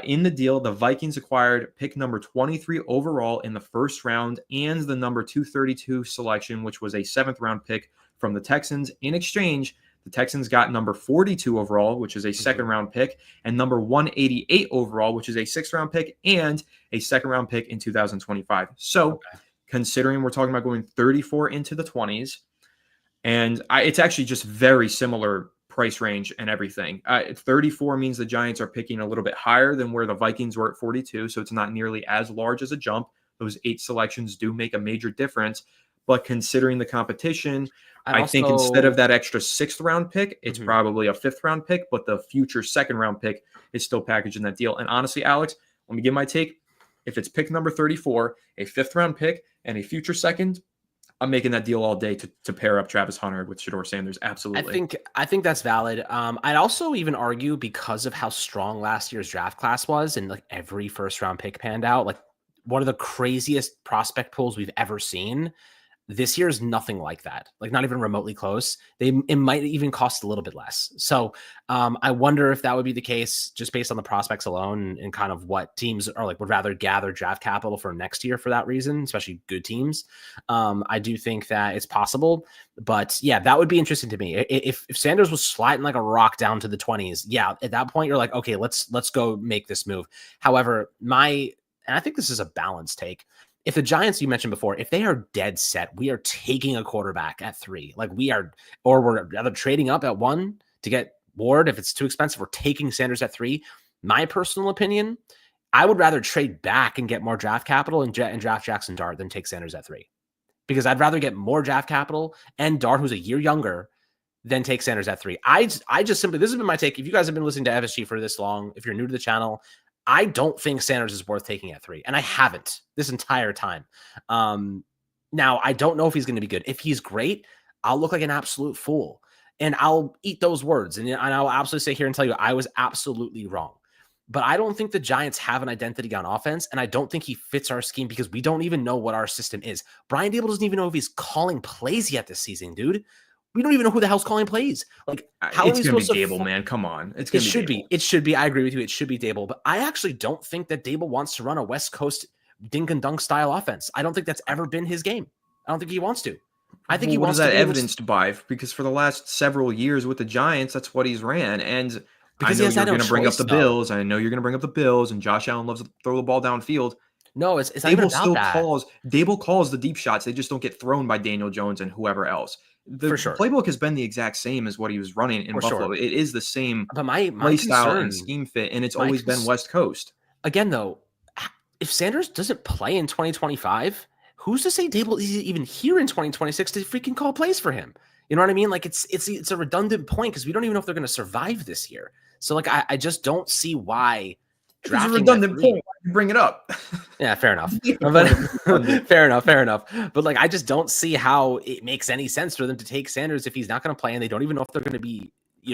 In the deal, the Vikings acquired pick number 23 overall in the first round and the number 232 selection, which was a 7th round pick from the Texans. In exchange, the Texans got number 42 overall, which is a 2nd round pick, and number 188 overall, which is a 6th round pick, and a 2nd round pick in 2025. So considering we're talking about going 34 into the 20s, and it's actually just very similar price range and everything. 34 means the Giants are picking a little bit higher than where the Vikings were at 42, so it's not nearly as large as a jump. Those 8 selections do make a major difference, but considering the competition, I think instead of that extra 6th round pick, it's probably a 5th round pick, but the future 2nd round pick is still packaged in that deal. And honestly, Alex, let me give my take. If it's pick number 34, a 5th round pick, and a future 2nd, I'm making that deal all day to pair up Travis Hunter with Shedeur Sanders. Absolutely. I think that's valid. I'd also even argue because of how strong last year's draft class was and like every 1st round pick panned out, like one of the craziest prospect pools we've ever seen. This year is nothing like that, like not even remotely close. It might even cost a little bit less. So I wonder if that would be the case just based on the prospects alone and kind of what teams are like would rather gather draft capital for next year for that reason, especially good teams. I do think that it's possible, but yeah, that would be interesting to me. If Sanders was sliding like a rock down to the 20s, yeah, at that point you're like, okay, let's go make this move. However, and I think this is a balanced take. If the Giants, you mentioned before, if they are dead set, we are taking a quarterback at 3, like or we're either trading up at 1 to get Ward. If it's too expensive, we're taking Sanders at 3. My personal opinion, I would rather trade back and get more draft capital and draft Jackson Dart than take Sanders at 3, because I'd rather get more draft capital and Dart, who's a year younger, than take Sanders at 3. I just simply, this has been my take. If you guys have been listening to FSG for this long, if you're new to the channel, I don't think Sanders is worth taking at 3, and I haven't this entire time. Now, I don't know if he's going to be good. If he's great, I'll look like an absolute fool, and I'll eat those words, and I'll absolutely sit here and tell you I was absolutely wrong. But I don't think the Giants have an identity on offense, and I don't think he fits our scheme because we don't even know what our system is. Brian Daboll doesn't even know if he's calling plays yet this season, dude. We don't even know who the hell's calling plays. Like, how it's are we going to supposed be to Daboll, man. Come on. It should be. It should be. I agree with you. It should be Daboll. But I actually don't think that Daboll wants to run a West Coast dink and dunk style offense. I don't think that's ever been his game. I don't think he wants to. I think he wants to. What is that evidenced by? Because for the last several years with the Giants, that's what he's ran. And because I know you're going to bring up the Bills. I know you're going to bring up the Bills, and Josh Allen loves to throw the ball downfield. No, it's not even about that. Daboll calls the deep shots. They just don't get thrown by Daniel Jones and whoever else. The playbook has been the exact same as what he was running in Buffalo. It is the same play style and scheme fit, and it's always been West Coast. Again, though, if Sanders doesn't play in 2025, who's to say Daboll is even here in 2026 to freaking call plays for him? You know what I mean? Like it's a redundant point because we don't even know if they're going to survive this year. So like I just don't see why. It's a redundant point. Bring it up. Yeah, fair enough. Fair enough. But like, I just don't see how it makes any sense for them to take Sanders if he's not going to play, and they don't even know if they're going to be,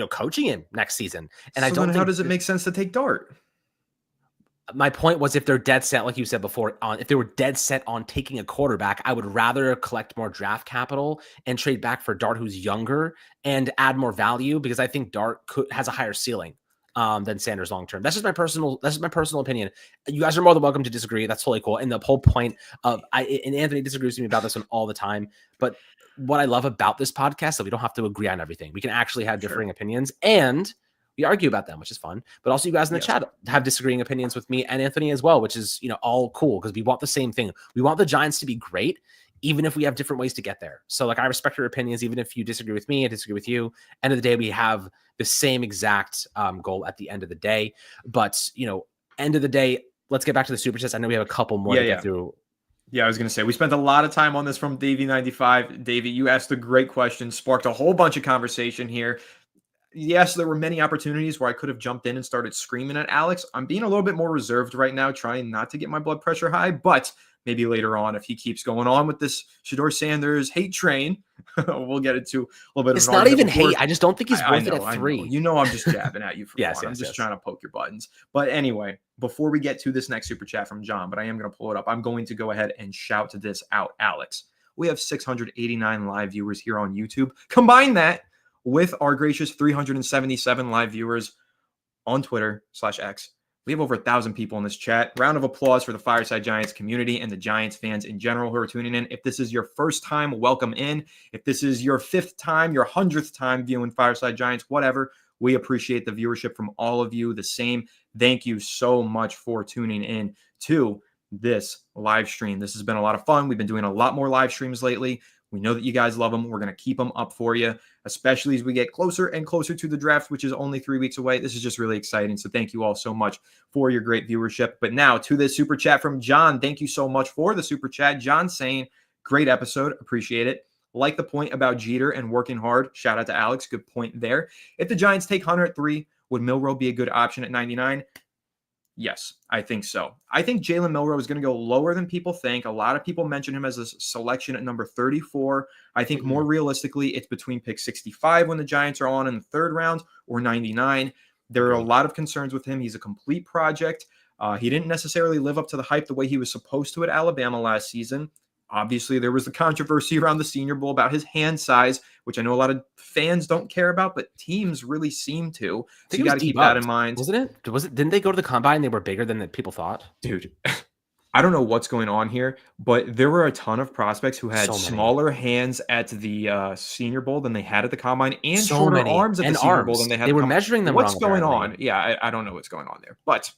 coaching him next season. And so how does it make sense to take Dart? My point was, if they're dead set, like you said before, if they were dead set on taking a quarterback, I would rather collect more draft capital and trade back for Dart, who's younger, and add more value, because I think Dart has a higher ceiling. than Sanders long term. That's just my personal opinion. You guys are more than welcome to disagree. That's totally cool. And the whole point of and Anthony disagrees with me about this one all the time. But what I love about this podcast is that we don't have to agree on everything. We can actually have differing opinions, and we argue about them, which is fun. But also, you guys in the chat have disagreeing opinions with me and Anthony as well, which is all cool because we want the same thing. We want the Giants to be great, even if we have different ways to get there. So like, I respect your opinions, even if you disagree with me, I disagree with you. End of the day, we have the same exact goal at the end of the day. But, end of the day, let's get back to the super chats. I know we have a couple more to get through. Yeah, I was going to say, we spent a lot of time on this from Davey95. Davey, you asked a great question, sparked a whole bunch of conversation here. Yes, there were many opportunities where I could have jumped in and started screaming at Alex. I'm being a little bit more reserved right now, trying not to get my blood pressure high, but maybe later on, if he keeps going on with this Shedeur Sanders hate train, we'll get into a little bit of It's not even hate. I just don't think he's worth it at 3. I'm just jabbing at you for fun. I'm just trying to poke your buttons. But anyway, before we get to this next super chat from John, but I am going to pull it up, I'm going to go ahead and shout this out, Alex. We have 689 live viewers here on YouTube. Combine that with our gracious 377 live viewers on Twitter/X. We have over 1,000 people in this chat. Round of applause for the Fireside Giants community and the Giants fans in general who are tuning in. If this is your first time, welcome in. If this is your 5th time, your 100th time viewing Fireside Giants, whatever, we appreciate the viewership from all of you. The same. Thank you so much for tuning in to this live stream. This has been a lot of fun. We've been doing a lot more live streams lately. We know that you guys love them. We're going to keep them up for you, especially as we get closer and closer to the draft, which is only 3 weeks away. This is just really exciting. So thank you all so much for your great viewership. But now to this super chat from John. Thank you so much for the super chat. John saying, great episode. Appreciate it. Like the point about Jeter and working hard. Shout out to Alex. Good point there. If the Giants take Hunter at 3, would Milroe be a good option at 99? Yes, I think so. I think Jalen Milroe is going to go lower than people think. A lot of people mention him as a selection at number 34. I think more realistically, it's between pick 65 when the Giants are on in the 3rd round or 99. There are a lot of concerns with him. He's a complete project. He didn't necessarily live up to the hype the way he was supposed to at Alabama last season. Obviously, there was the controversy around the Senior Bowl about his hand size, which I know a lot of fans don't care about, but teams really seem to. So you got to keep that in mind. Wasn't it? Didn't they go to the combine? They were bigger than people thought. Dude, I don't know what's going on here, but there were a ton of prospects who had smaller hands at the Senior Bowl than they had at the combine, and shorter arms at the Senior Bowl than they had. They were measuring them. What's going on? Yeah, I don't know what's going on there, but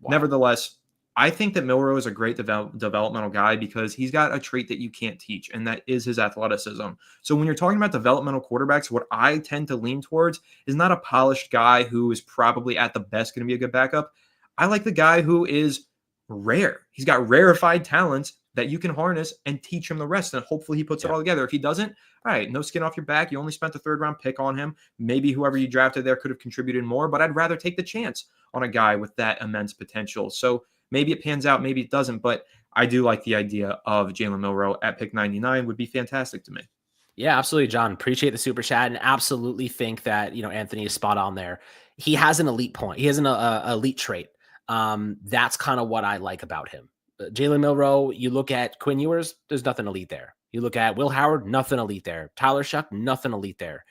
nevertheless, I think that Milroe is a great developmental guy because he's got a trait that you can't teach, and that is his athleticism. So when you're talking about developmental quarterbacks, what I tend to lean towards is not a polished guy who is probably at the best going to be a good backup. I like the guy who is rare. He's got rarefied talents that you can harness and teach him the rest, and hopefully he puts it all together. If he doesn't, all right, no skin off your back. You only spent the 3rd round pick on him. Maybe whoever you drafted there could have contributed more, but I'd rather take the chance on a guy with that immense potential. So maybe it pans out, maybe it doesn't, but I do like the idea of Jalen Milroe at pick 99 would be fantastic to me. Yeah, absolutely, John. Appreciate the super chat and absolutely think that, Anthony is spot on there. He has an elite point. He has an elite trait. That's kind of what I like about him. Jalen Milroe, you look at Quinn Ewers, there's nothing elite there. You look at Will Howard, nothing elite there. Tyler Shuck, nothing elite there.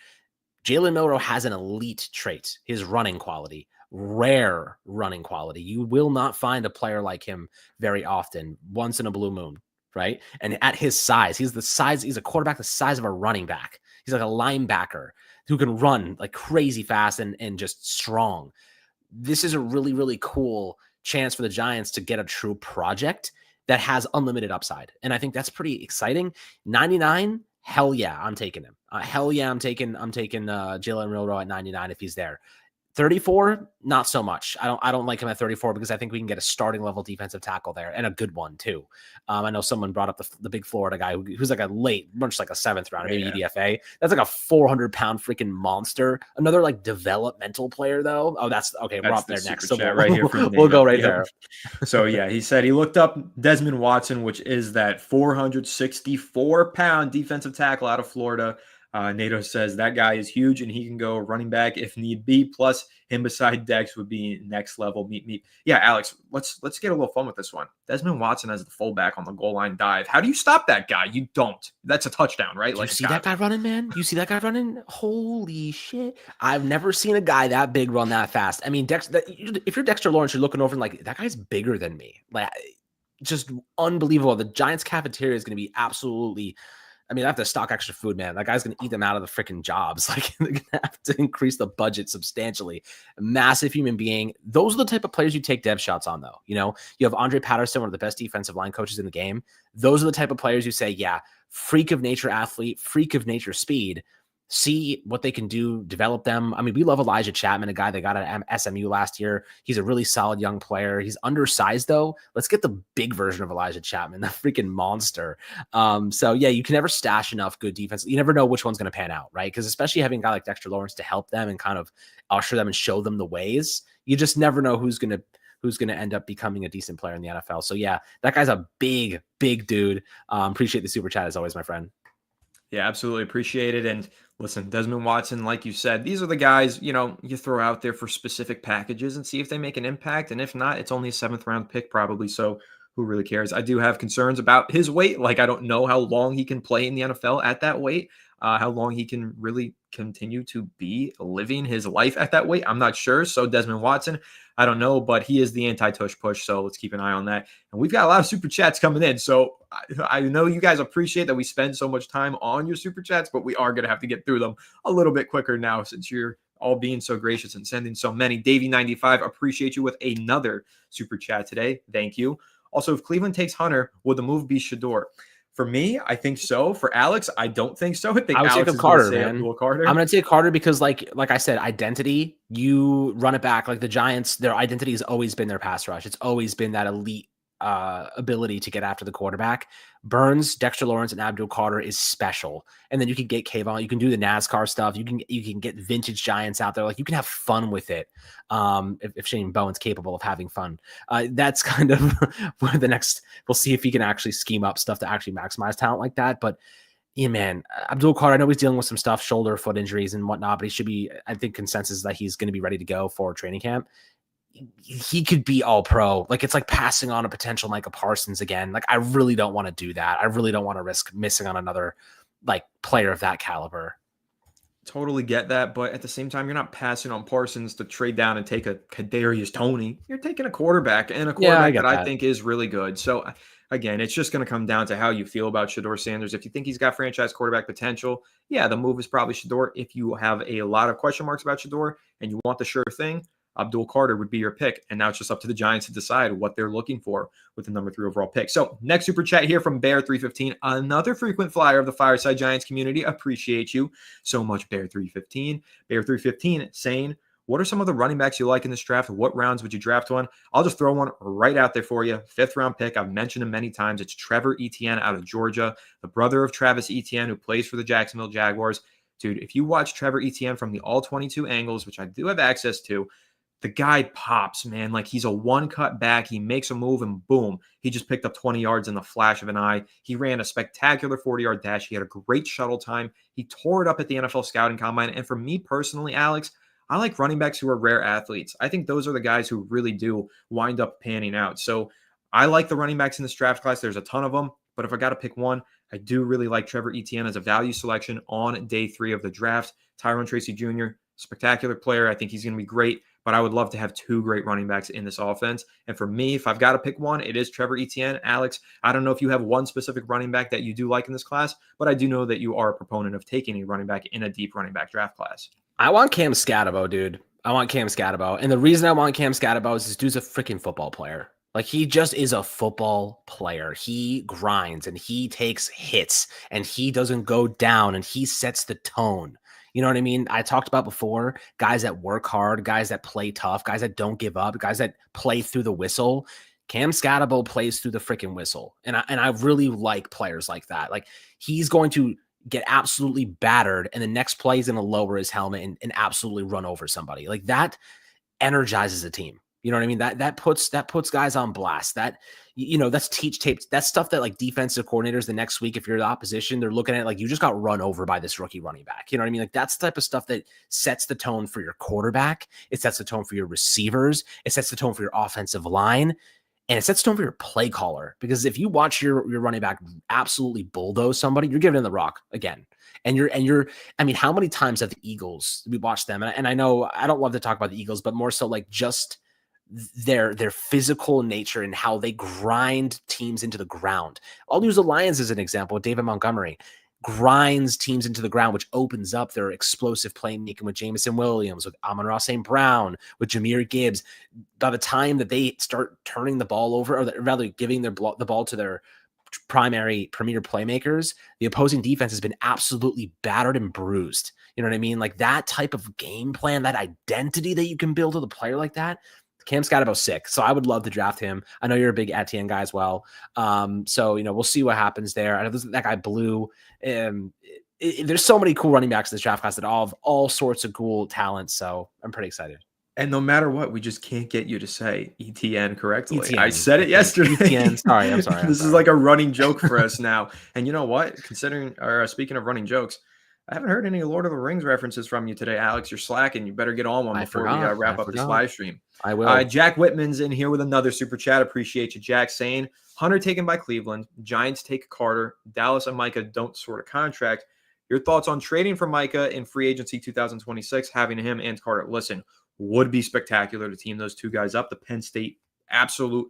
Jalen Milroe has an elite trait, his running quality. Rare running quality. You will not find a player like him very often, once in a blue moon, right? And at his size, he's a quarterback the size of a running back. He's like a linebacker who can run like crazy fast and just strong. This is a really, really cool chance for the Giants to get a true project that has unlimited upside. And I think that's pretty exciting. 99, hell yeah, I'm taking him. Hell yeah, I'm taking Jalen Milroe at 99 if he's there. 34, not so much. I don't like him at 34 because I think we can get a starting level defensive tackle there and a good one too. I know someone brought up the big Florida guy who's like a much like a 7th round, maybe EDFA. That's like a 400-pound freaking monster. Another like developmental player though. Oh, that's okay. We're up there next. So right here we'll go right there. So yeah, he said he looked up Desmond Watson, which is that 464-pound defensive tackle out of Florida. NATO says that guy is huge and he can go running back if need be. Plus, him beside Dex would be next level. Meet. Yeah, Alex, let's get a little fun with this one. Desmond Watson as the fullback on the goal line dive. How do you stop that guy? You don't. That's a touchdown, right? You see that guy running, man? You see that guy running? Holy shit. I've never seen a guy that big run that fast. I mean, if you're Dexter Lawrence, you're looking over and like, that guy's bigger than me. Like, just unbelievable. The Giants cafeteria is going to be absolutely, I mean, I have to stock extra food, man. That guy's going to eat them out of the freaking jobs. Like, they're going to have to increase the budget substantially. A massive human being. Those are the type of players you take depth shots on, though. You know, you have Andre Patterson, one of the best defensive line coaches in the game. Those are the type of players you say, yeah, freak of nature athlete, freak of nature speed. See what they can do, develop them. I mean, we love Elijah Chapman, a guy that got at SMU last year. He's a really solid young player. He's undersized, though. Let's get the big version of Elijah Chapman, the freaking monster. So, yeah, you can never stash enough good defense. You never know which one's going to pan out, right? Because especially having a guy like Dexter Lawrence to help them and kind of usher them and show them the ways, you just never know who's going to end up becoming a decent player in the NFL. So, yeah, that guy's a big, big dude. Appreciate the super chat as always, my friend. Yeah, absolutely appreciate it. And listen, Desmond Watson, like you said, these are the guys, you throw out there for specific packages and see if they make an impact. And if not, it's only a 7th round pick probably. So who really cares? I do have concerns about his weight. Like, I don't know how long he can play in the NFL at that weight, how long he can really continue to be living his life at that weight. I'm not sure. So Desmond Watson, I don't know, but he is the anti-tush push. So let's keep an eye on that. And we've got a lot of super chats coming in. So I know you guys appreciate that we spend so much time on your super chats, but we are going to have to get through them a little bit quicker now since you're all being so gracious and sending so many. Davey95, appreciate you with another super chat today. Thank you. Also, if Cleveland takes Hunter, would the move be Shador? For me, I think so. For Alex, I don't think so. I think I would Alex take is Carter, say man. Abdul Carter. I'm going to take Carter because, like I said, identity. You run it back. Like the Giants, their identity has always been their pass rush. It's always been that elite ability to get after the quarterback. Burns, Dexter Lawrence, and Abdul Carter is special. And then you can get Kayvon. You can do the NASCAR stuff. You can get vintage Giants out there. Like, you can have fun with it. If Shane Bowen's capable of having fun, that's kind of where we'll see if he can actually scheme up stuff to actually maximize talent like that. But yeah, man, Abdul Carter, I know he's dealing with some stuff, shoulder, foot injuries and whatnot, but he should be, I think consensus is that he's going to be ready to go for training camp. He could be all pro. Like, it's like passing on a potential Micah Parsons again. Like, I really don't want to do that. I really don't want to risk missing on another like player of that caliber. Totally get that, but at the same time, you're not passing on Parsons to trade down and take a Kadarius Toney. You're taking a quarterback, and a quarterback that I think is really good. So again, it's just going to come down to how you feel about Shador Sanders. If you think he's got franchise quarterback potential, yeah, the move is probably Shador. If you have a lot of question marks about Shador and you want the sure thing, Abdul Carter would be your pick. And now it's just up to the Giants to decide what they're looking for with the number 3 overall pick. So next super chat here from Bear315, another frequent flyer of the Fireside Giants community. Appreciate you so much, Bear315. Bear315 saying, what are some of the running backs you like in this draft? What rounds would you draft one? I'll just throw one right out there for you. 5th round pick. I've mentioned him many times. It's Trevor Etienne out of Georgia, the brother of Travis Etienne, who plays for the Jacksonville Jaguars. Dude, if you watch Trevor Etienne from the all 22 angles, which I do have access to, the guy pops, man. Like, he's a one-cut back. He makes a move, and boom, he just picked up 20 yards in the flash of an eye. He ran a spectacular 40-yard dash. He had a great shuttle time. He tore it up at the NFL Scouting Combine. And for me personally, Alex, I like running backs who are rare athletes. I think those are the guys who really do wind up panning out. So I like the running backs in this draft class. There's a ton of them. But if I got to pick one, I do really like Trevor Etienne as a value selection on day 3 of the draft. Tyrone Tracy Jr., spectacular player. I think he's going to be great. But I would love to have 2 great running backs in this offense. And for me, if I've got to pick one, it is Trevor Etienne. Alex, I don't know if you have one specific running back that you do like in this class, but I do know that you are a proponent of taking a running back in a deep running back draft class. I want Cam Scatabo, dude. I want Cam Scatabo. And the reason I want Cam Scatabo is this dude's a freaking football player. Like, he just is a football player. He grinds and he takes hits and he doesn't go down and he sets the tone. You know what I mean? I talked about before, guys that work hard, guys that play tough, guys that don't give up, guys that play through the whistle. Cam Scatabo plays through the freaking whistle. And I really like players like that. Like, he's going to get absolutely battered and the next play he's going to lower his helmet and absolutely run over somebody. Like, that energizes a team. You know what I mean? That puts guys on blast. That, that's teach tapes. That's stuff that like defensive coordinators the next week, if you're the opposition, they're looking at it like you just got run over by this rookie running back. You know what I mean? Like that's the type of stuff that sets the tone for your quarterback. It sets the tone for your receivers. It sets the tone for your offensive line. And it sets the tone for your play caller. Because if you watch your running back absolutely bulldoze somebody, you're giving him the rock again. I mean, how many times have the Eagles, we watched them, and I know I don't love to talk about the Eagles, but more so like just their physical nature and how they grind teams into the ground. I'll use the Lions as an example. David Montgomery grinds teams into the ground, which opens up their explosive playmaking with Jameson Williams, with Amon-Ra St. Brown, with Jahmyr Gibbs. By the time that they start turning the ball over, or rather giving the ball to their premier playmakers, the opposing defense has been absolutely battered and bruised. You know what I mean? Like that type of game plan, that identity that you can build with a player like that. Cam's got about 6, so I would love to draft him. I know you're a big Etienne guy as well. So, we'll see what happens there. I know that guy Blue. There's so many cool running backs in this draft class that have all sorts of cool talents, so I'm pretty excited. And no matter what, we just can't get you to say ETN correctly. ETN. I said it yesterday. ETN. Sorry, I'm sorry. This is like a running joke for us now. And you know what? Speaking of running jokes, I haven't heard any Lord of the Rings references from you today, Alex. You're slacking. You better get on one before we wrap up this live stream. I will. Jack Whitman's in here with another super chat. Appreciate you, Jack, saying Hunter taken by Cleveland. Giants take Carter. Dallas and Micah don't sort a contract. Your thoughts on trading for Micah in free agency 2026, having him and Carter? Listen, would be spectacular to team those two guys up. The Penn State absolute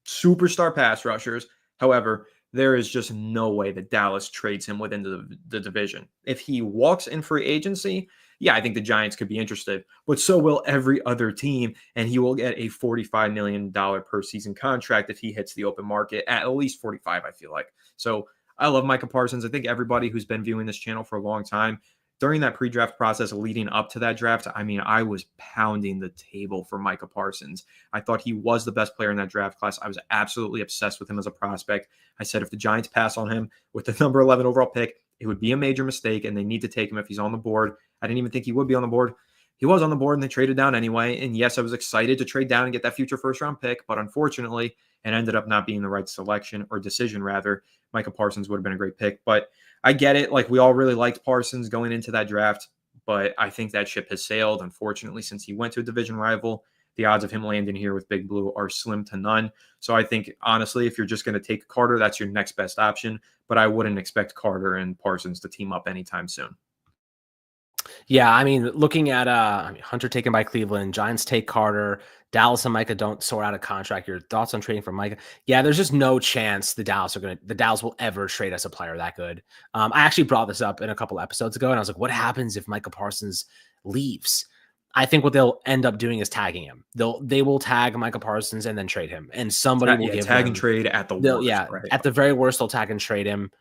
superstar pass rushers. However, there is just no way that Dallas trades him within the division. If he walks in free agency, yeah, I think the Giants could be interested, but so will every other team, and he will get a $45 million per season contract if he hits the open market, at least 45, I feel like. So I love Micah Parsons. I think everybody who's been viewing this channel for a long time, during that pre-draft process leading up to that draft, I mean, I was pounding the table for Micah Parsons. I thought he was the best player in that draft class. I was absolutely obsessed with him as a prospect. I said if the Giants pass on him with the number 11 overall pick, it would be a major mistake, and they need to take him if he's on the board. I didn't even think he would be on the board. He was on the board, and they traded down anyway. And yes, I was excited to trade down and get that future first-round pick, but unfortunately, it ended up not being the right selection, or decision, rather. Micah Parsons would have been a great pick, but I get it. Like, we all really liked Parsons going into that draft, but I think that ship has sailed. Unfortunately, since he went to a division rival, the odds of him landing here with Big Blue are slim to none. So I think, honestly, if you're just going to take Carter, that's your next best option. But I wouldn't expect Carter and Parsons to team up anytime soon. Yeah, I mean, looking at Hunter taken by Cleveland, Giants take Carter, Dallas and Micah don't sort out a contract. Your thoughts on trading for Micah? Yeah, there's just no chance the Dallas will ever trade us a player that good. I actually brought this up in a couple episodes ago, and I was like, what happens if Micah Parsons leaves? I think what they'll end up doing is tagging him. They will tag Micah Parsons and then trade him, and somebody will give tag him, and trade at the worst. Yeah, right? At the very worst, they'll tag and trade him.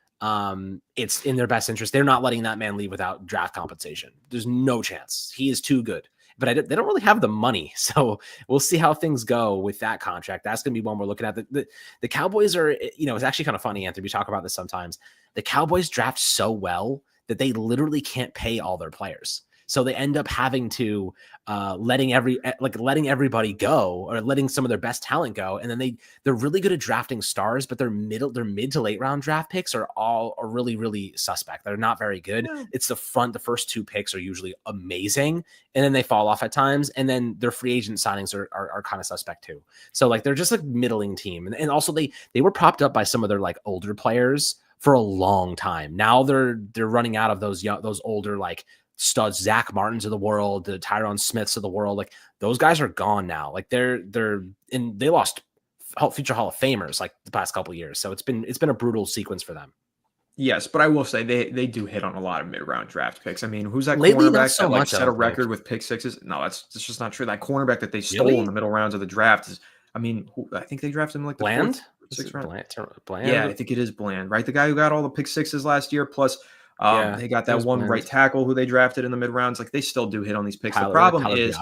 It's in their best interest. They're not letting that man leave without draft compensation. There's no chance. He is too good. But they don't really have the money, so we'll see how things go with that contract. That's going to be one we're looking at. The Cowboys are, it's actually kind of funny, Anthony. We talk about this sometimes. The Cowboys draft so well that they literally can't pay all their players. So they end up having to letting everybody go, or letting some of their best talent go, and then they're really good at drafting stars, but their mid to late round draft picks are really, really suspect. They're not very good. Yeah. It's the first 2 picks are usually amazing, and then they fall off at times, and then their free agent signings are kind of suspect too. So like they're just a middling team, and also they were propped up by some of their like older players for a long time. Now they're running out of those older like studs, Zach Martins of the world, the Tyron Smiths of the world. Like those guys are gone now. Like they lost future Hall of Famers like the past couple of years. So it's been a brutal sequence for them. Yes, but I will say they do hit on a lot of mid-round draft picks. I mean, who's that Lately, cornerback so that set a record with pick sixes? No, that's just not true. That cornerback that they stole in the middle rounds of the draft is, I mean, I think they drafted him like the Bland? 4th, 6th round. Bland? Yeah, I think it is Bland, right? The guy who got all the pick sixes last year, plus they got that one right tackle who they drafted in the mid rounds. Like they still do hit on these picks. The problem is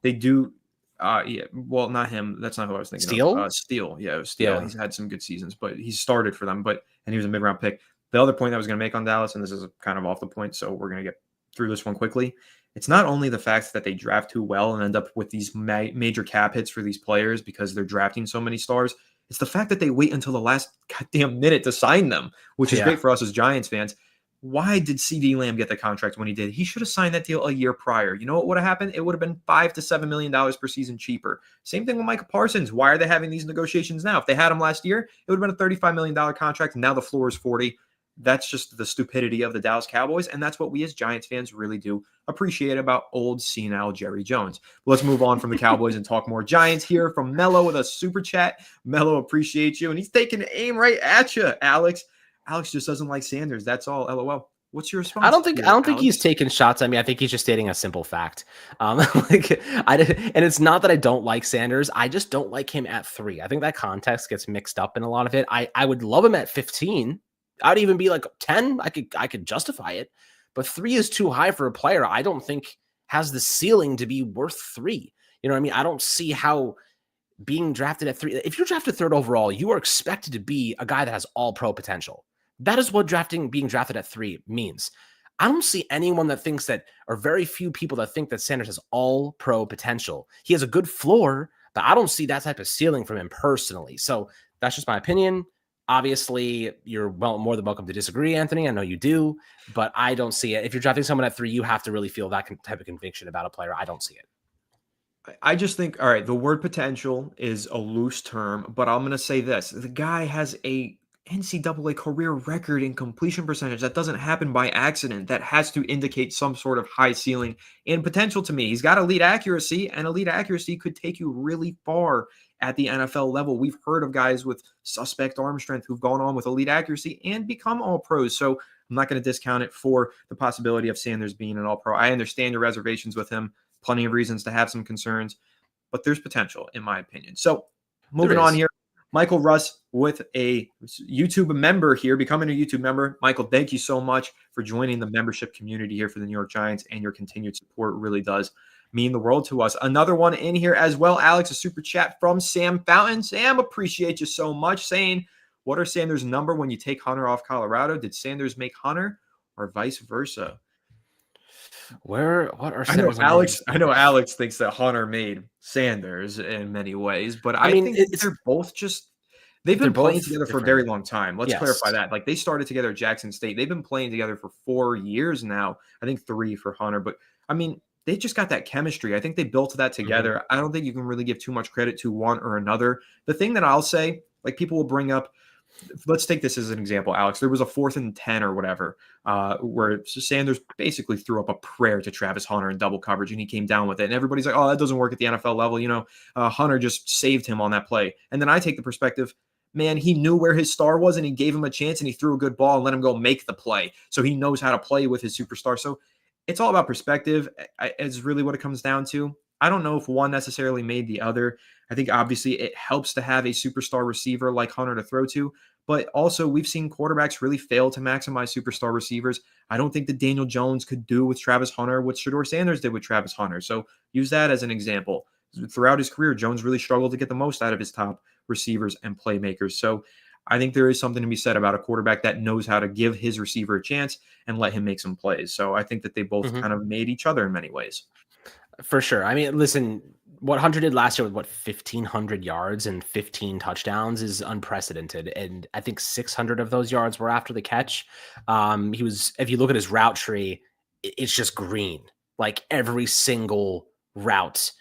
they do. Yeah, well, not him. That's not who I was thinking. Steele? Steele. Yeah, it was Steele. Yeah. He's had some good seasons, but he started for them. And he was a mid round pick. The other point that I was going to make on Dallas, and this is kind of off the point, so we're going to get through this one quickly. it's not only the fact that they draft too well and end up with these major cap hits for these players because they're drafting so many stars. It's the fact that they wait until the last goddamn minute to sign them, which is Yeah. great for us as Giants fans. Why did CD Lamb get the contract when he did? He should have signed that deal a year prior. You know what would have happened? It would have been $5 to $7 million per season cheaper. Same thing with Micah Parsons. Why are they having these negotiations now? If they had him last year, it would have been a $35 million contract. Now the floor is 40. That's just the stupidity of the Dallas Cowboys, and that's what we as Giants fans really do appreciate about old senile Jerry Jones. Let's move on from the Cowboys and talk more Giants here from Mello with a super chat. Mello appreciates you, and he's taking aim right at you, Alex. Alex just doesn't like Sanders. That's all. LOL. What's your response? I don't think he's taking shots at me. I think he's just stating a simple fact. And it's not that I don't like Sanders. I just don't like him at 3. I think that context gets mixed up in a lot of it. I would love him at 15. I'd even be like 10. I could justify it, but 3 is too high for a player I don't think has the ceiling to be worth 3. You know what I mean? I don't see how being drafted at 3. If you're drafted 3rd overall, you are expected to be a guy that has all pro potential. That is what being drafted at 3 means. I don't see anyone that thinks that, or very few people that think that Sanders has all pro potential. He has a good floor, but I don't see that type of ceiling from him personally. So that's just my opinion. Obviously, you're more than welcome to disagree, Anthony. I know you do, but I don't see it. If you're drafting someone at 3, you have to really feel that type of conviction about a player. I don't see it. I just think, all right, the word potential is a loose term, but I'm going to say this. The guy has a NCAA career record in completion percentage. That doesn't happen by accident. That has to indicate some sort of high ceiling and potential to me. He's got elite accuracy, and elite accuracy could take you really far at the NFL level. We've heard of guys with suspect arm strength who've gone on with elite accuracy and become all pros. So I'm not going to discount it for the possibility of Sanders being an all pro. I understand your reservations with him. Plenty of reasons to have some concerns, but there's potential in my opinion. So moving on here, Michael Russ with a YouTube member here, becoming a YouTube member. Michael, thank you so much for joining the membership community here for the New York Giants, and your continued support really does mean the world to us. Another one in here as well, Alex, a super chat from Sam Fountain. Sam, appreciate you so much, saying, what are Sanders' number when you take Hunter off Colorado? Did Sanders make Hunter or vice versa? What are Sanders? I know Alex thinks that Hunter made Sanders in many ways, but I mean, think they're both just they've been playing together for a very long time. Let's clarify that. Like, they started together at Jackson State. They've been playing together for 4 years now. I think 3 for Hunter, but I mean, they just got that chemistry. I think they built that together. Mm-hmm. I don't think you can really give too much credit to one or another. The thing that I'll say, like, people will bring up, let's take this as an example, Alex. There was a 4th and 10 or whatever, where Sanders basically threw up a prayer to Travis Hunter in double coverage, and he came down with it. And everybody's like, oh, that doesn't work at the NFL level. You know, Hunter just saved him on that play. And then I take the perspective, man, he knew where his star was, and he gave him a chance, and he threw a good ball and let him go make the play. So he knows how to play with his superstar. So it's all about perspective. It's really what it comes down to. I don't know if one necessarily made the other. I think obviously it helps to have a superstar receiver like Hunter to throw to, but also we've seen quarterbacks really fail to maximize superstar receivers. I don't think that Daniel Jones could do with Travis Hunter what Shedeur Sanders did with Travis Hunter. So use that as an example. Throughout his career, Jones really struggled to get the most out of his top receivers and playmakers. So I think there is something to be said about a quarterback that knows how to give his receiver a chance and let him make some plays. So I think that they both kind of made each other in many ways. For sure. I mean, listen, what Hunter did last year with 1,500 yards and 15 touchdowns is unprecedented. And I think 600 of those yards were after the catch. If you look at his route tree, it's just green, like every single route.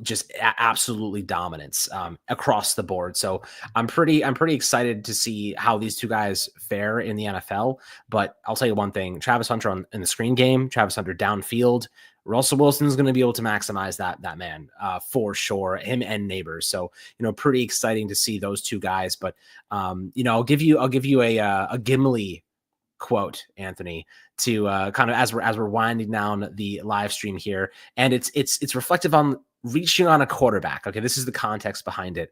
Just absolutely dominance across the board. So I'm pretty excited to see how these two guys fare in the NFL. But I'll tell you one thing: Travis Hunter in the screen game, Travis Hunter downfield. Russell Wilson is going to be able to maximize that man for sure, him and Neighbors. So, pretty exciting to see those two guys. But I'll give you a Gimli quote, Anthony, to kind of as we're winding down the live stream here, and it's reflective on reaching on a quarterback. Okay, this is the context behind it.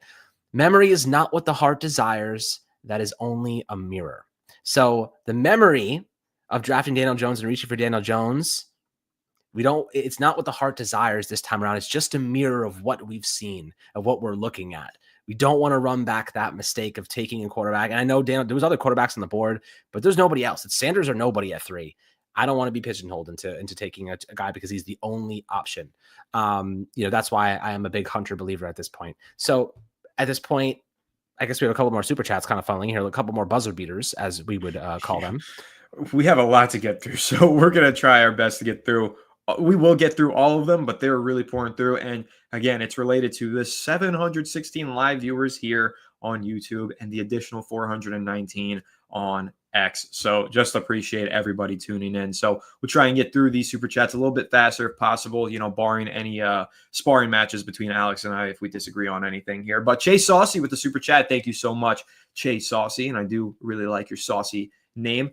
Memory is not what the heart desires. That is only a mirror. So the memory of drafting Daniel Jones and reaching for Daniel Jones, it's not what the heart desires this time around. It's just a mirror of what we've seen, of what we're looking at. We don't want to run back that mistake of taking a quarterback. And I know there was other quarterbacks on the board, but there's nobody else. It's Sanders or nobody at 3. I don't want to be pigeonholed into taking a guy because he's the only option. That's why I am a big Hunter believer at this point. So at this point, I guess we have a couple more super chats kind of funneling here, a couple more buzzer beaters, as we would call them. We have a lot to get through, so we're going to try our best to get through. We will get through all of them, but they're really pouring through. And again, it's related to the 716 live viewers here on YouTube and the additional 419 on X. So just appreciate everybody tuning in. So we'll try and get through these super chats a little bit faster if possible, barring any sparring matches between Alex and I if we disagree on anything here. But Chase Saucy with the super chat. Thank you so much, Chase Saucy. And I do really like your Saucy name.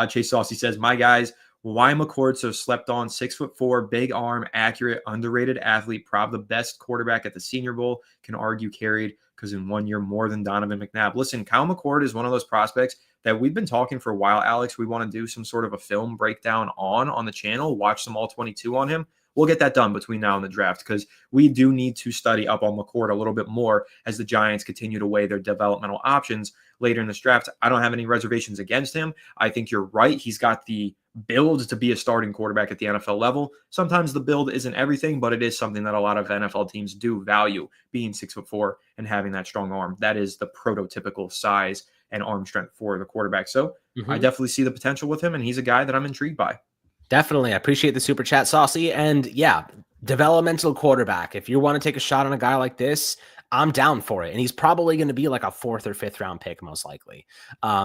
Chase Saucy says, my guys, why McCord so slept on, 6'4", big arm, accurate, underrated athlete, probably the best quarterback at the Senior Bowl, can argue carried because in 1 year more than Donovan McNabb. Listen, Kyle McCord is one of those prospects that we've been talking for a while, Alex. We want to do some sort of a film breakdown on the channel, watch some all 22 on him. We'll get that done between now and the draft because we do need to study up on McCord a little bit more as the Giants continue to weigh their developmental options later in this draft. I don't have any reservations against him. I think you're right. He's got the build to be a starting quarterback at the NFL level. Sometimes the build isn't everything, but it is something that a lot of NFL teams do value, being 6'4" and having that strong arm. That is the prototypical size and arm strength for the quarterback. So I definitely see the potential with him, and he's a guy that I'm intrigued by. Definitely. I appreciate the super chat, Saucy. And yeah, developmental quarterback. If you want to take a shot on a guy like this, I'm down for it. And he's probably going to be like a 4th or 5th round pick, most likely.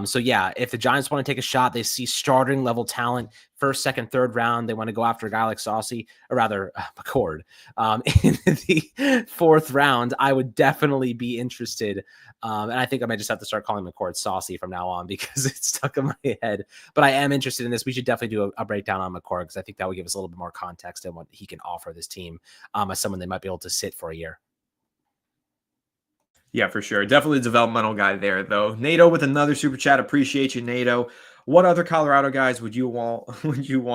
So yeah, if the Giants want to take a shot, they see starting level talent, 1st, 2nd, 3rd round. They want to go after a guy like Saucy, or rather McCord, in the 4th round. I would definitely be interested. And I think I might just have to start calling McCord Saucy from now on because it's stuck in my head. But I am interested in this. We should definitely do a breakdown on McCord because I think that would give us a little bit more context and what he can offer this team as someone they might be able to sit for a year. Yeah, for sure. Definitely a developmental guy there, though. NATO with another super chat. Appreciate you, NATO. What other Colorado guys would you want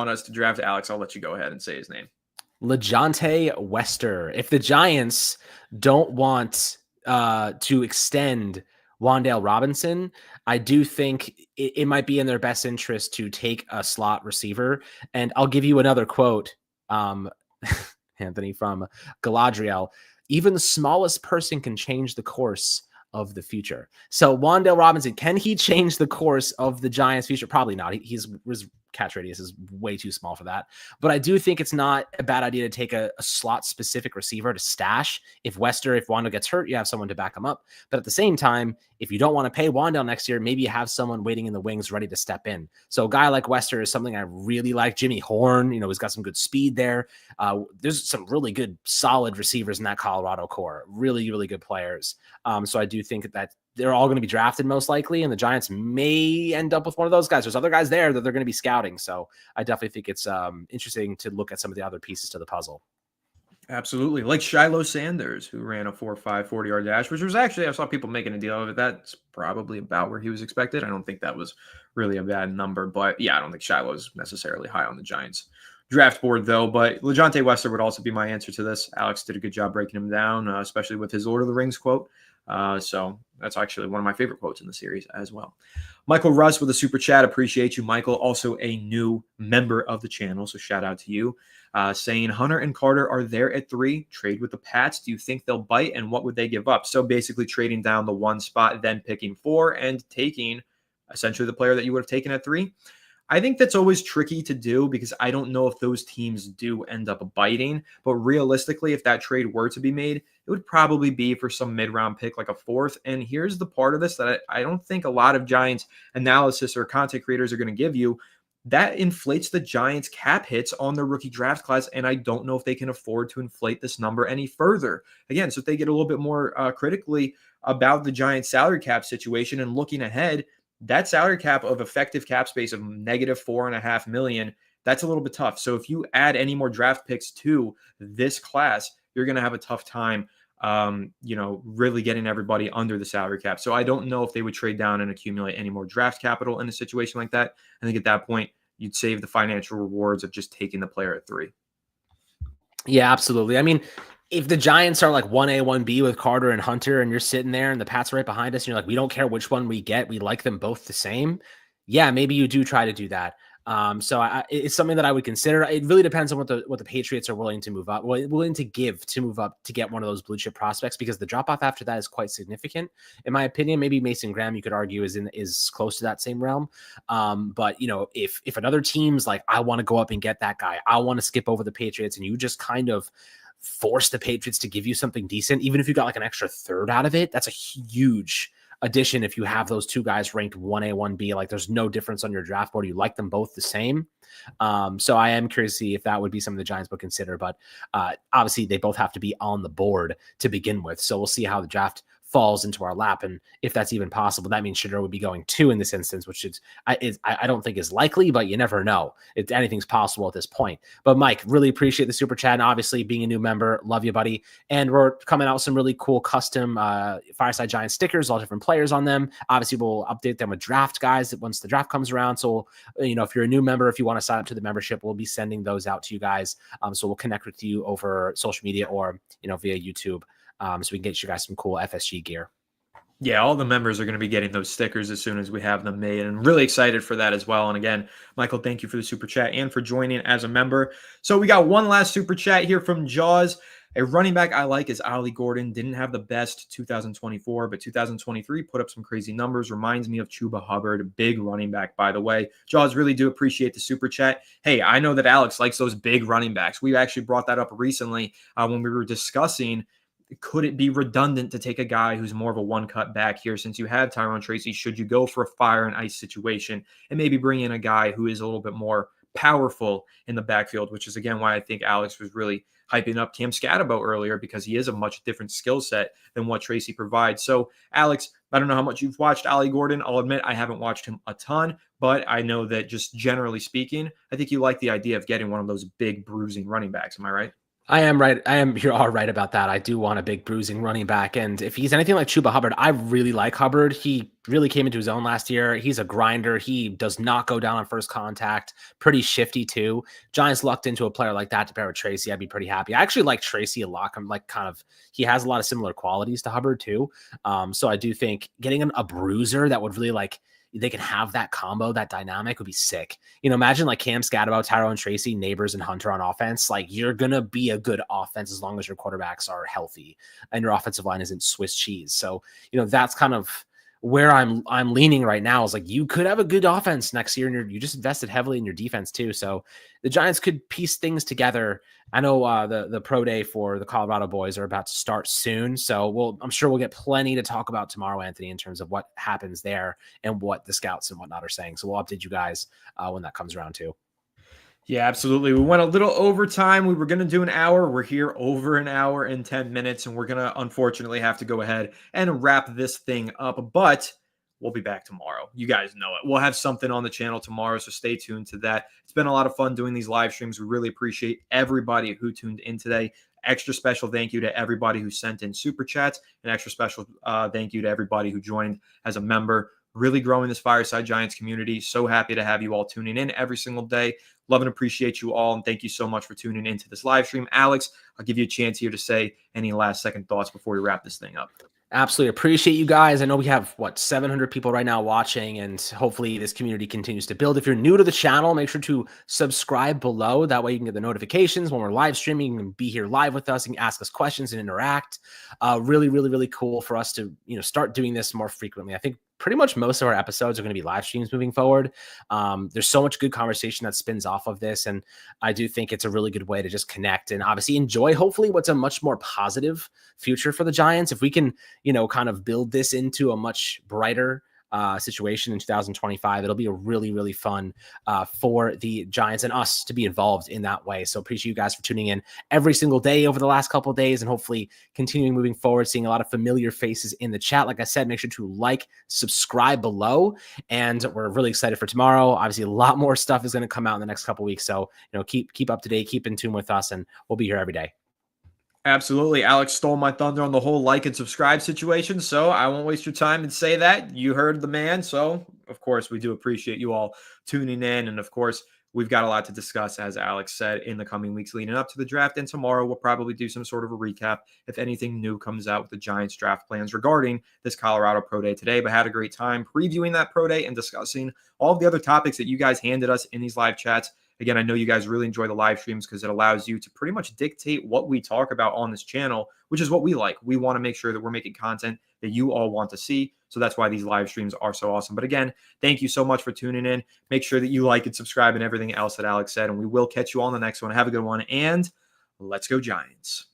us to draft? Alex, I'll let you go ahead and say his name. LeJohntay Wester. If the Giants don't want to extend Wan'Dale Robinson, I do think it might be in their best interest to take a slot receiver. And I'll give you another quote, Anthony, from Galadriel. Even the smallest person can change the course of the future. So Wan'Dale Robinson, can he change the course of the Giants' future? Probably not. His catch radius is way too small for that. But I do think it's not a bad idea to take a slot-specific receiver to stash. If Wan'Dale gets hurt, you have someone to back him up. But at the same time, if you don't want to pay Wan'Dale next year, maybe you have someone waiting in the wings ready to step in. So a guy like Wester is something I really like. Jimmy Horn, he's got some good speed there. There's some really good, solid receivers in that Colorado core. Really, really good players. So I do think that they're all going to be drafted most likely, and the Giants may end up with one of those guys. There's other guys there that they're going to be scouting. So I definitely think it's interesting to look at some of the other pieces to the puzzle. Absolutely. Like Shiloh Sanders, who ran a 4.5 40-yard dash, which was actually, I saw people making a deal of it. That's probably about where he was expected. I don't think that was really a bad number, but yeah, I don't think Shiloh's necessarily high on the Giants draft board though. But LeJohntay Wester would also be my answer to this. Alex did a good job breaking him down, especially with his Lord of the Rings quote. So that's actually one of my favorite quotes in the series as well. Michael Russ with a super chat. Appreciate you, Michael. Also a new member of the channel. So shout out to you. Saying Hunter and Carter are there at 3. Trade with the Pats. Do you think they'll bite? And what would they give up? So basically trading down the 1 spot, then picking 4 and taking essentially the player that you would have taken at 3. I think that's always tricky to do because I don't know if those teams do end up biting. But realistically, if that trade were to be made, it would probably be for some mid-round pick like a 4th. And here's the part of this that I don't think a lot of Giants analysis or content creators are going to give you. That inflates the Giants' cap hits on their rookie draft class, and I don't know if they can afford to inflate this number any further. Again, so if they get a little bit more critically about the Giants' salary cap situation and looking ahead, that salary cap of effective cap space of negative $4.5 million, that's a little bit tough. So if you add any more draft picks to this class, you're going to have a tough time, really getting everybody under the salary cap. So I don't know if they would trade down and accumulate any more draft capital in a situation like that. I think at that point, you'd save the financial rewards of just taking the player at 3. Yeah, absolutely. I mean, if the Giants are like 1A, 1B with Carter and Hunter, and you're sitting there and the Pats are right behind us, and you're like, we don't care which one we get. We like them both the same. Yeah, maybe you do try to do that. So it's something that I would consider. It really depends on what the Patriots are willing to move up, willing to give to move up to get one of those blue chip prospects, because the drop off after that is quite significant, in my opinion. Maybe Mason Graham, you could argue, is close to that same realm. But if another team's like, I want to go up and get that guy, I want to skip over the Patriots, and you just kind of force the Patriots to give you something decent, even if you got like an extra third out of it, that's a huge addition. If you have those two guys ranked 1A, 1B, like there's no difference on your draft board. You like them both the same. So I am curious to see if that would be something the Giants would consider, but obviously they both have to be on the board to begin with. So we'll see how the draft falls into our lap, and if that's even possible. That means Shedeur would be going 2 in this instance, which I don't think is likely, but you never know. Anything's possible at this point. But Mike, really appreciate the super chat, and obviously being a new member, love you, buddy. And we're coming out with some really cool custom Fireside Giants stickers, all different players on them. Obviously we'll update them with draft guys once the draft comes around. So if you're a new member, if you want to sign up to the membership, we'll be sending those out to you guys. So we'll connect with you over social media or via YouTube. So we can get you guys some cool FSG gear. Yeah, all the members are going to be getting those stickers as soon as we have them made, and really excited for that as well. And again, Michael, thank you for the super chat and for joining as a member. So we got one last super chat here from Jaws. A running back I like is Ollie Gordon. Didn't have the best 2024, but 2023 put up some crazy numbers. Reminds me of Chuba Hubbard, a big running back, by the way. Jaws, really do appreciate the super chat. Hey, I know that Alex likes those big running backs. We actually brought that up recently when we were discussing, could it be redundant to take a guy who's more of a one-cut back here since you have Tyrone Tracy? Should you go for a fire and ice situation and maybe bring in a guy who is a little bit more powerful in the backfield, which is, again, why I think Alex was really hyping up Cam Scatterbo earlier, because he is a much different skill set than what Tracy provides. So, Alex, I don't know how much you've watched Ollie Gordon. I'll admit I haven't watched him a ton, but I know that just generally speaking, I think you like the idea of getting one of those big bruising running backs. Am I right? I am right. You're all right about that. I do want a big bruising running back. And if he's anything like Chuba Hubbard, I really like Hubbard. He really came into his own last year. He's a grinder. He does not go down on first contact. Pretty shifty too. Giants lucked into a player like that to pair with Tracy. I'd be pretty happy. I actually like Tracy a lot. I'm like he has a lot of similar qualities to Hubbard too. So I do think getting a bruiser that would really they can have that combo, that dynamic would be sick. Imagine like Cam Scatterbo, Tyrone Tracy, Neighbors, and Hunter on offense. Like, you're going to be a good offense as long as your quarterbacks are healthy and your offensive line isn't Swiss cheese. So, that's kind of where I'm leaning right now, is like, you could have a good offense next year, and you just invested heavily in your defense too. So the Giants could piece things together. I know the pro day for the Colorado boys are about to start soon. So I'm sure we'll get plenty to talk about tomorrow, Anthony, in terms of what happens there and what the scouts and whatnot are saying. So we'll update you guys when that comes around too. Yeah, absolutely. We went a little over time. We were going to do an hour. We're here over an hour and 10 minutes, and we're going to unfortunately have to go ahead and wrap this thing up, but we'll be back tomorrow. You guys know it. We'll have something on the channel tomorrow, so stay tuned to that. It's been a lot of fun doing these live streams. We really appreciate everybody who tuned in today. Extra special thank you to everybody who sent in super chats, and extra special thank you to everybody who joined as a member. Really growing this Fireside Giants community. So happy to have you all tuning in every single day. Love and appreciate you all, and thank you so much for tuning into this live stream. Alex, I'll give you a chance here to say any last second thoughts before we wrap this thing up. Absolutely appreciate you guys. I know we have 700 people right now watching, and hopefully this community continues to build. If you're new to the channel, make sure to subscribe below. That way you can get the notifications when we're live streaming. You can be here live with us and ask us questions and interact. Really, really, really cool for us to start doing this more frequently. I think pretty much most of our episodes are going to be live streams moving forward. There's so much good conversation that spins off of this, and I do think it's a really good way to just connect and obviously enjoy, hopefully, what's a much more positive future for the Giants. If we can, kind of build this into a much brighter situation in 2025, it'll be a really, really fun for the Giants and us to be involved in that way. So appreciate you guys for tuning in every single day over the last couple of days, and hopefully continuing moving forward, seeing a lot of familiar faces in the chat. Like I said, make sure to subscribe below, and we're really excited for tomorrow. Obviously, a lot more stuff is going to come out in the next couple of weeks. So, keep up to date, keep in tune with us, and we'll be here every day. Absolutely. Alex stole my thunder on the whole like and subscribe situation, so I won't waste your time and say that. You heard the man, so of course we do appreciate you all tuning in, and of course we've got a lot to discuss, as Alex said, in the coming weeks leading up to the draft, and tomorrow we'll probably do some sort of a recap if anything new comes out with the Giants draft plans regarding this Colorado Pro Day today, but had a great time previewing that Pro Day and discussing all of the other topics that you guys handed us in these live chats. Again, I know you guys really enjoy the live streams because it allows you to pretty much dictate what we talk about on this channel, which is what we like. We want to make sure that we're making content that you all want to see. So that's why these live streams are so awesome. But again, thank you so much for tuning in. Make sure that you like and subscribe and everything else that Alex said. And we will catch you on the next one. Have a good one. And let's go Giants.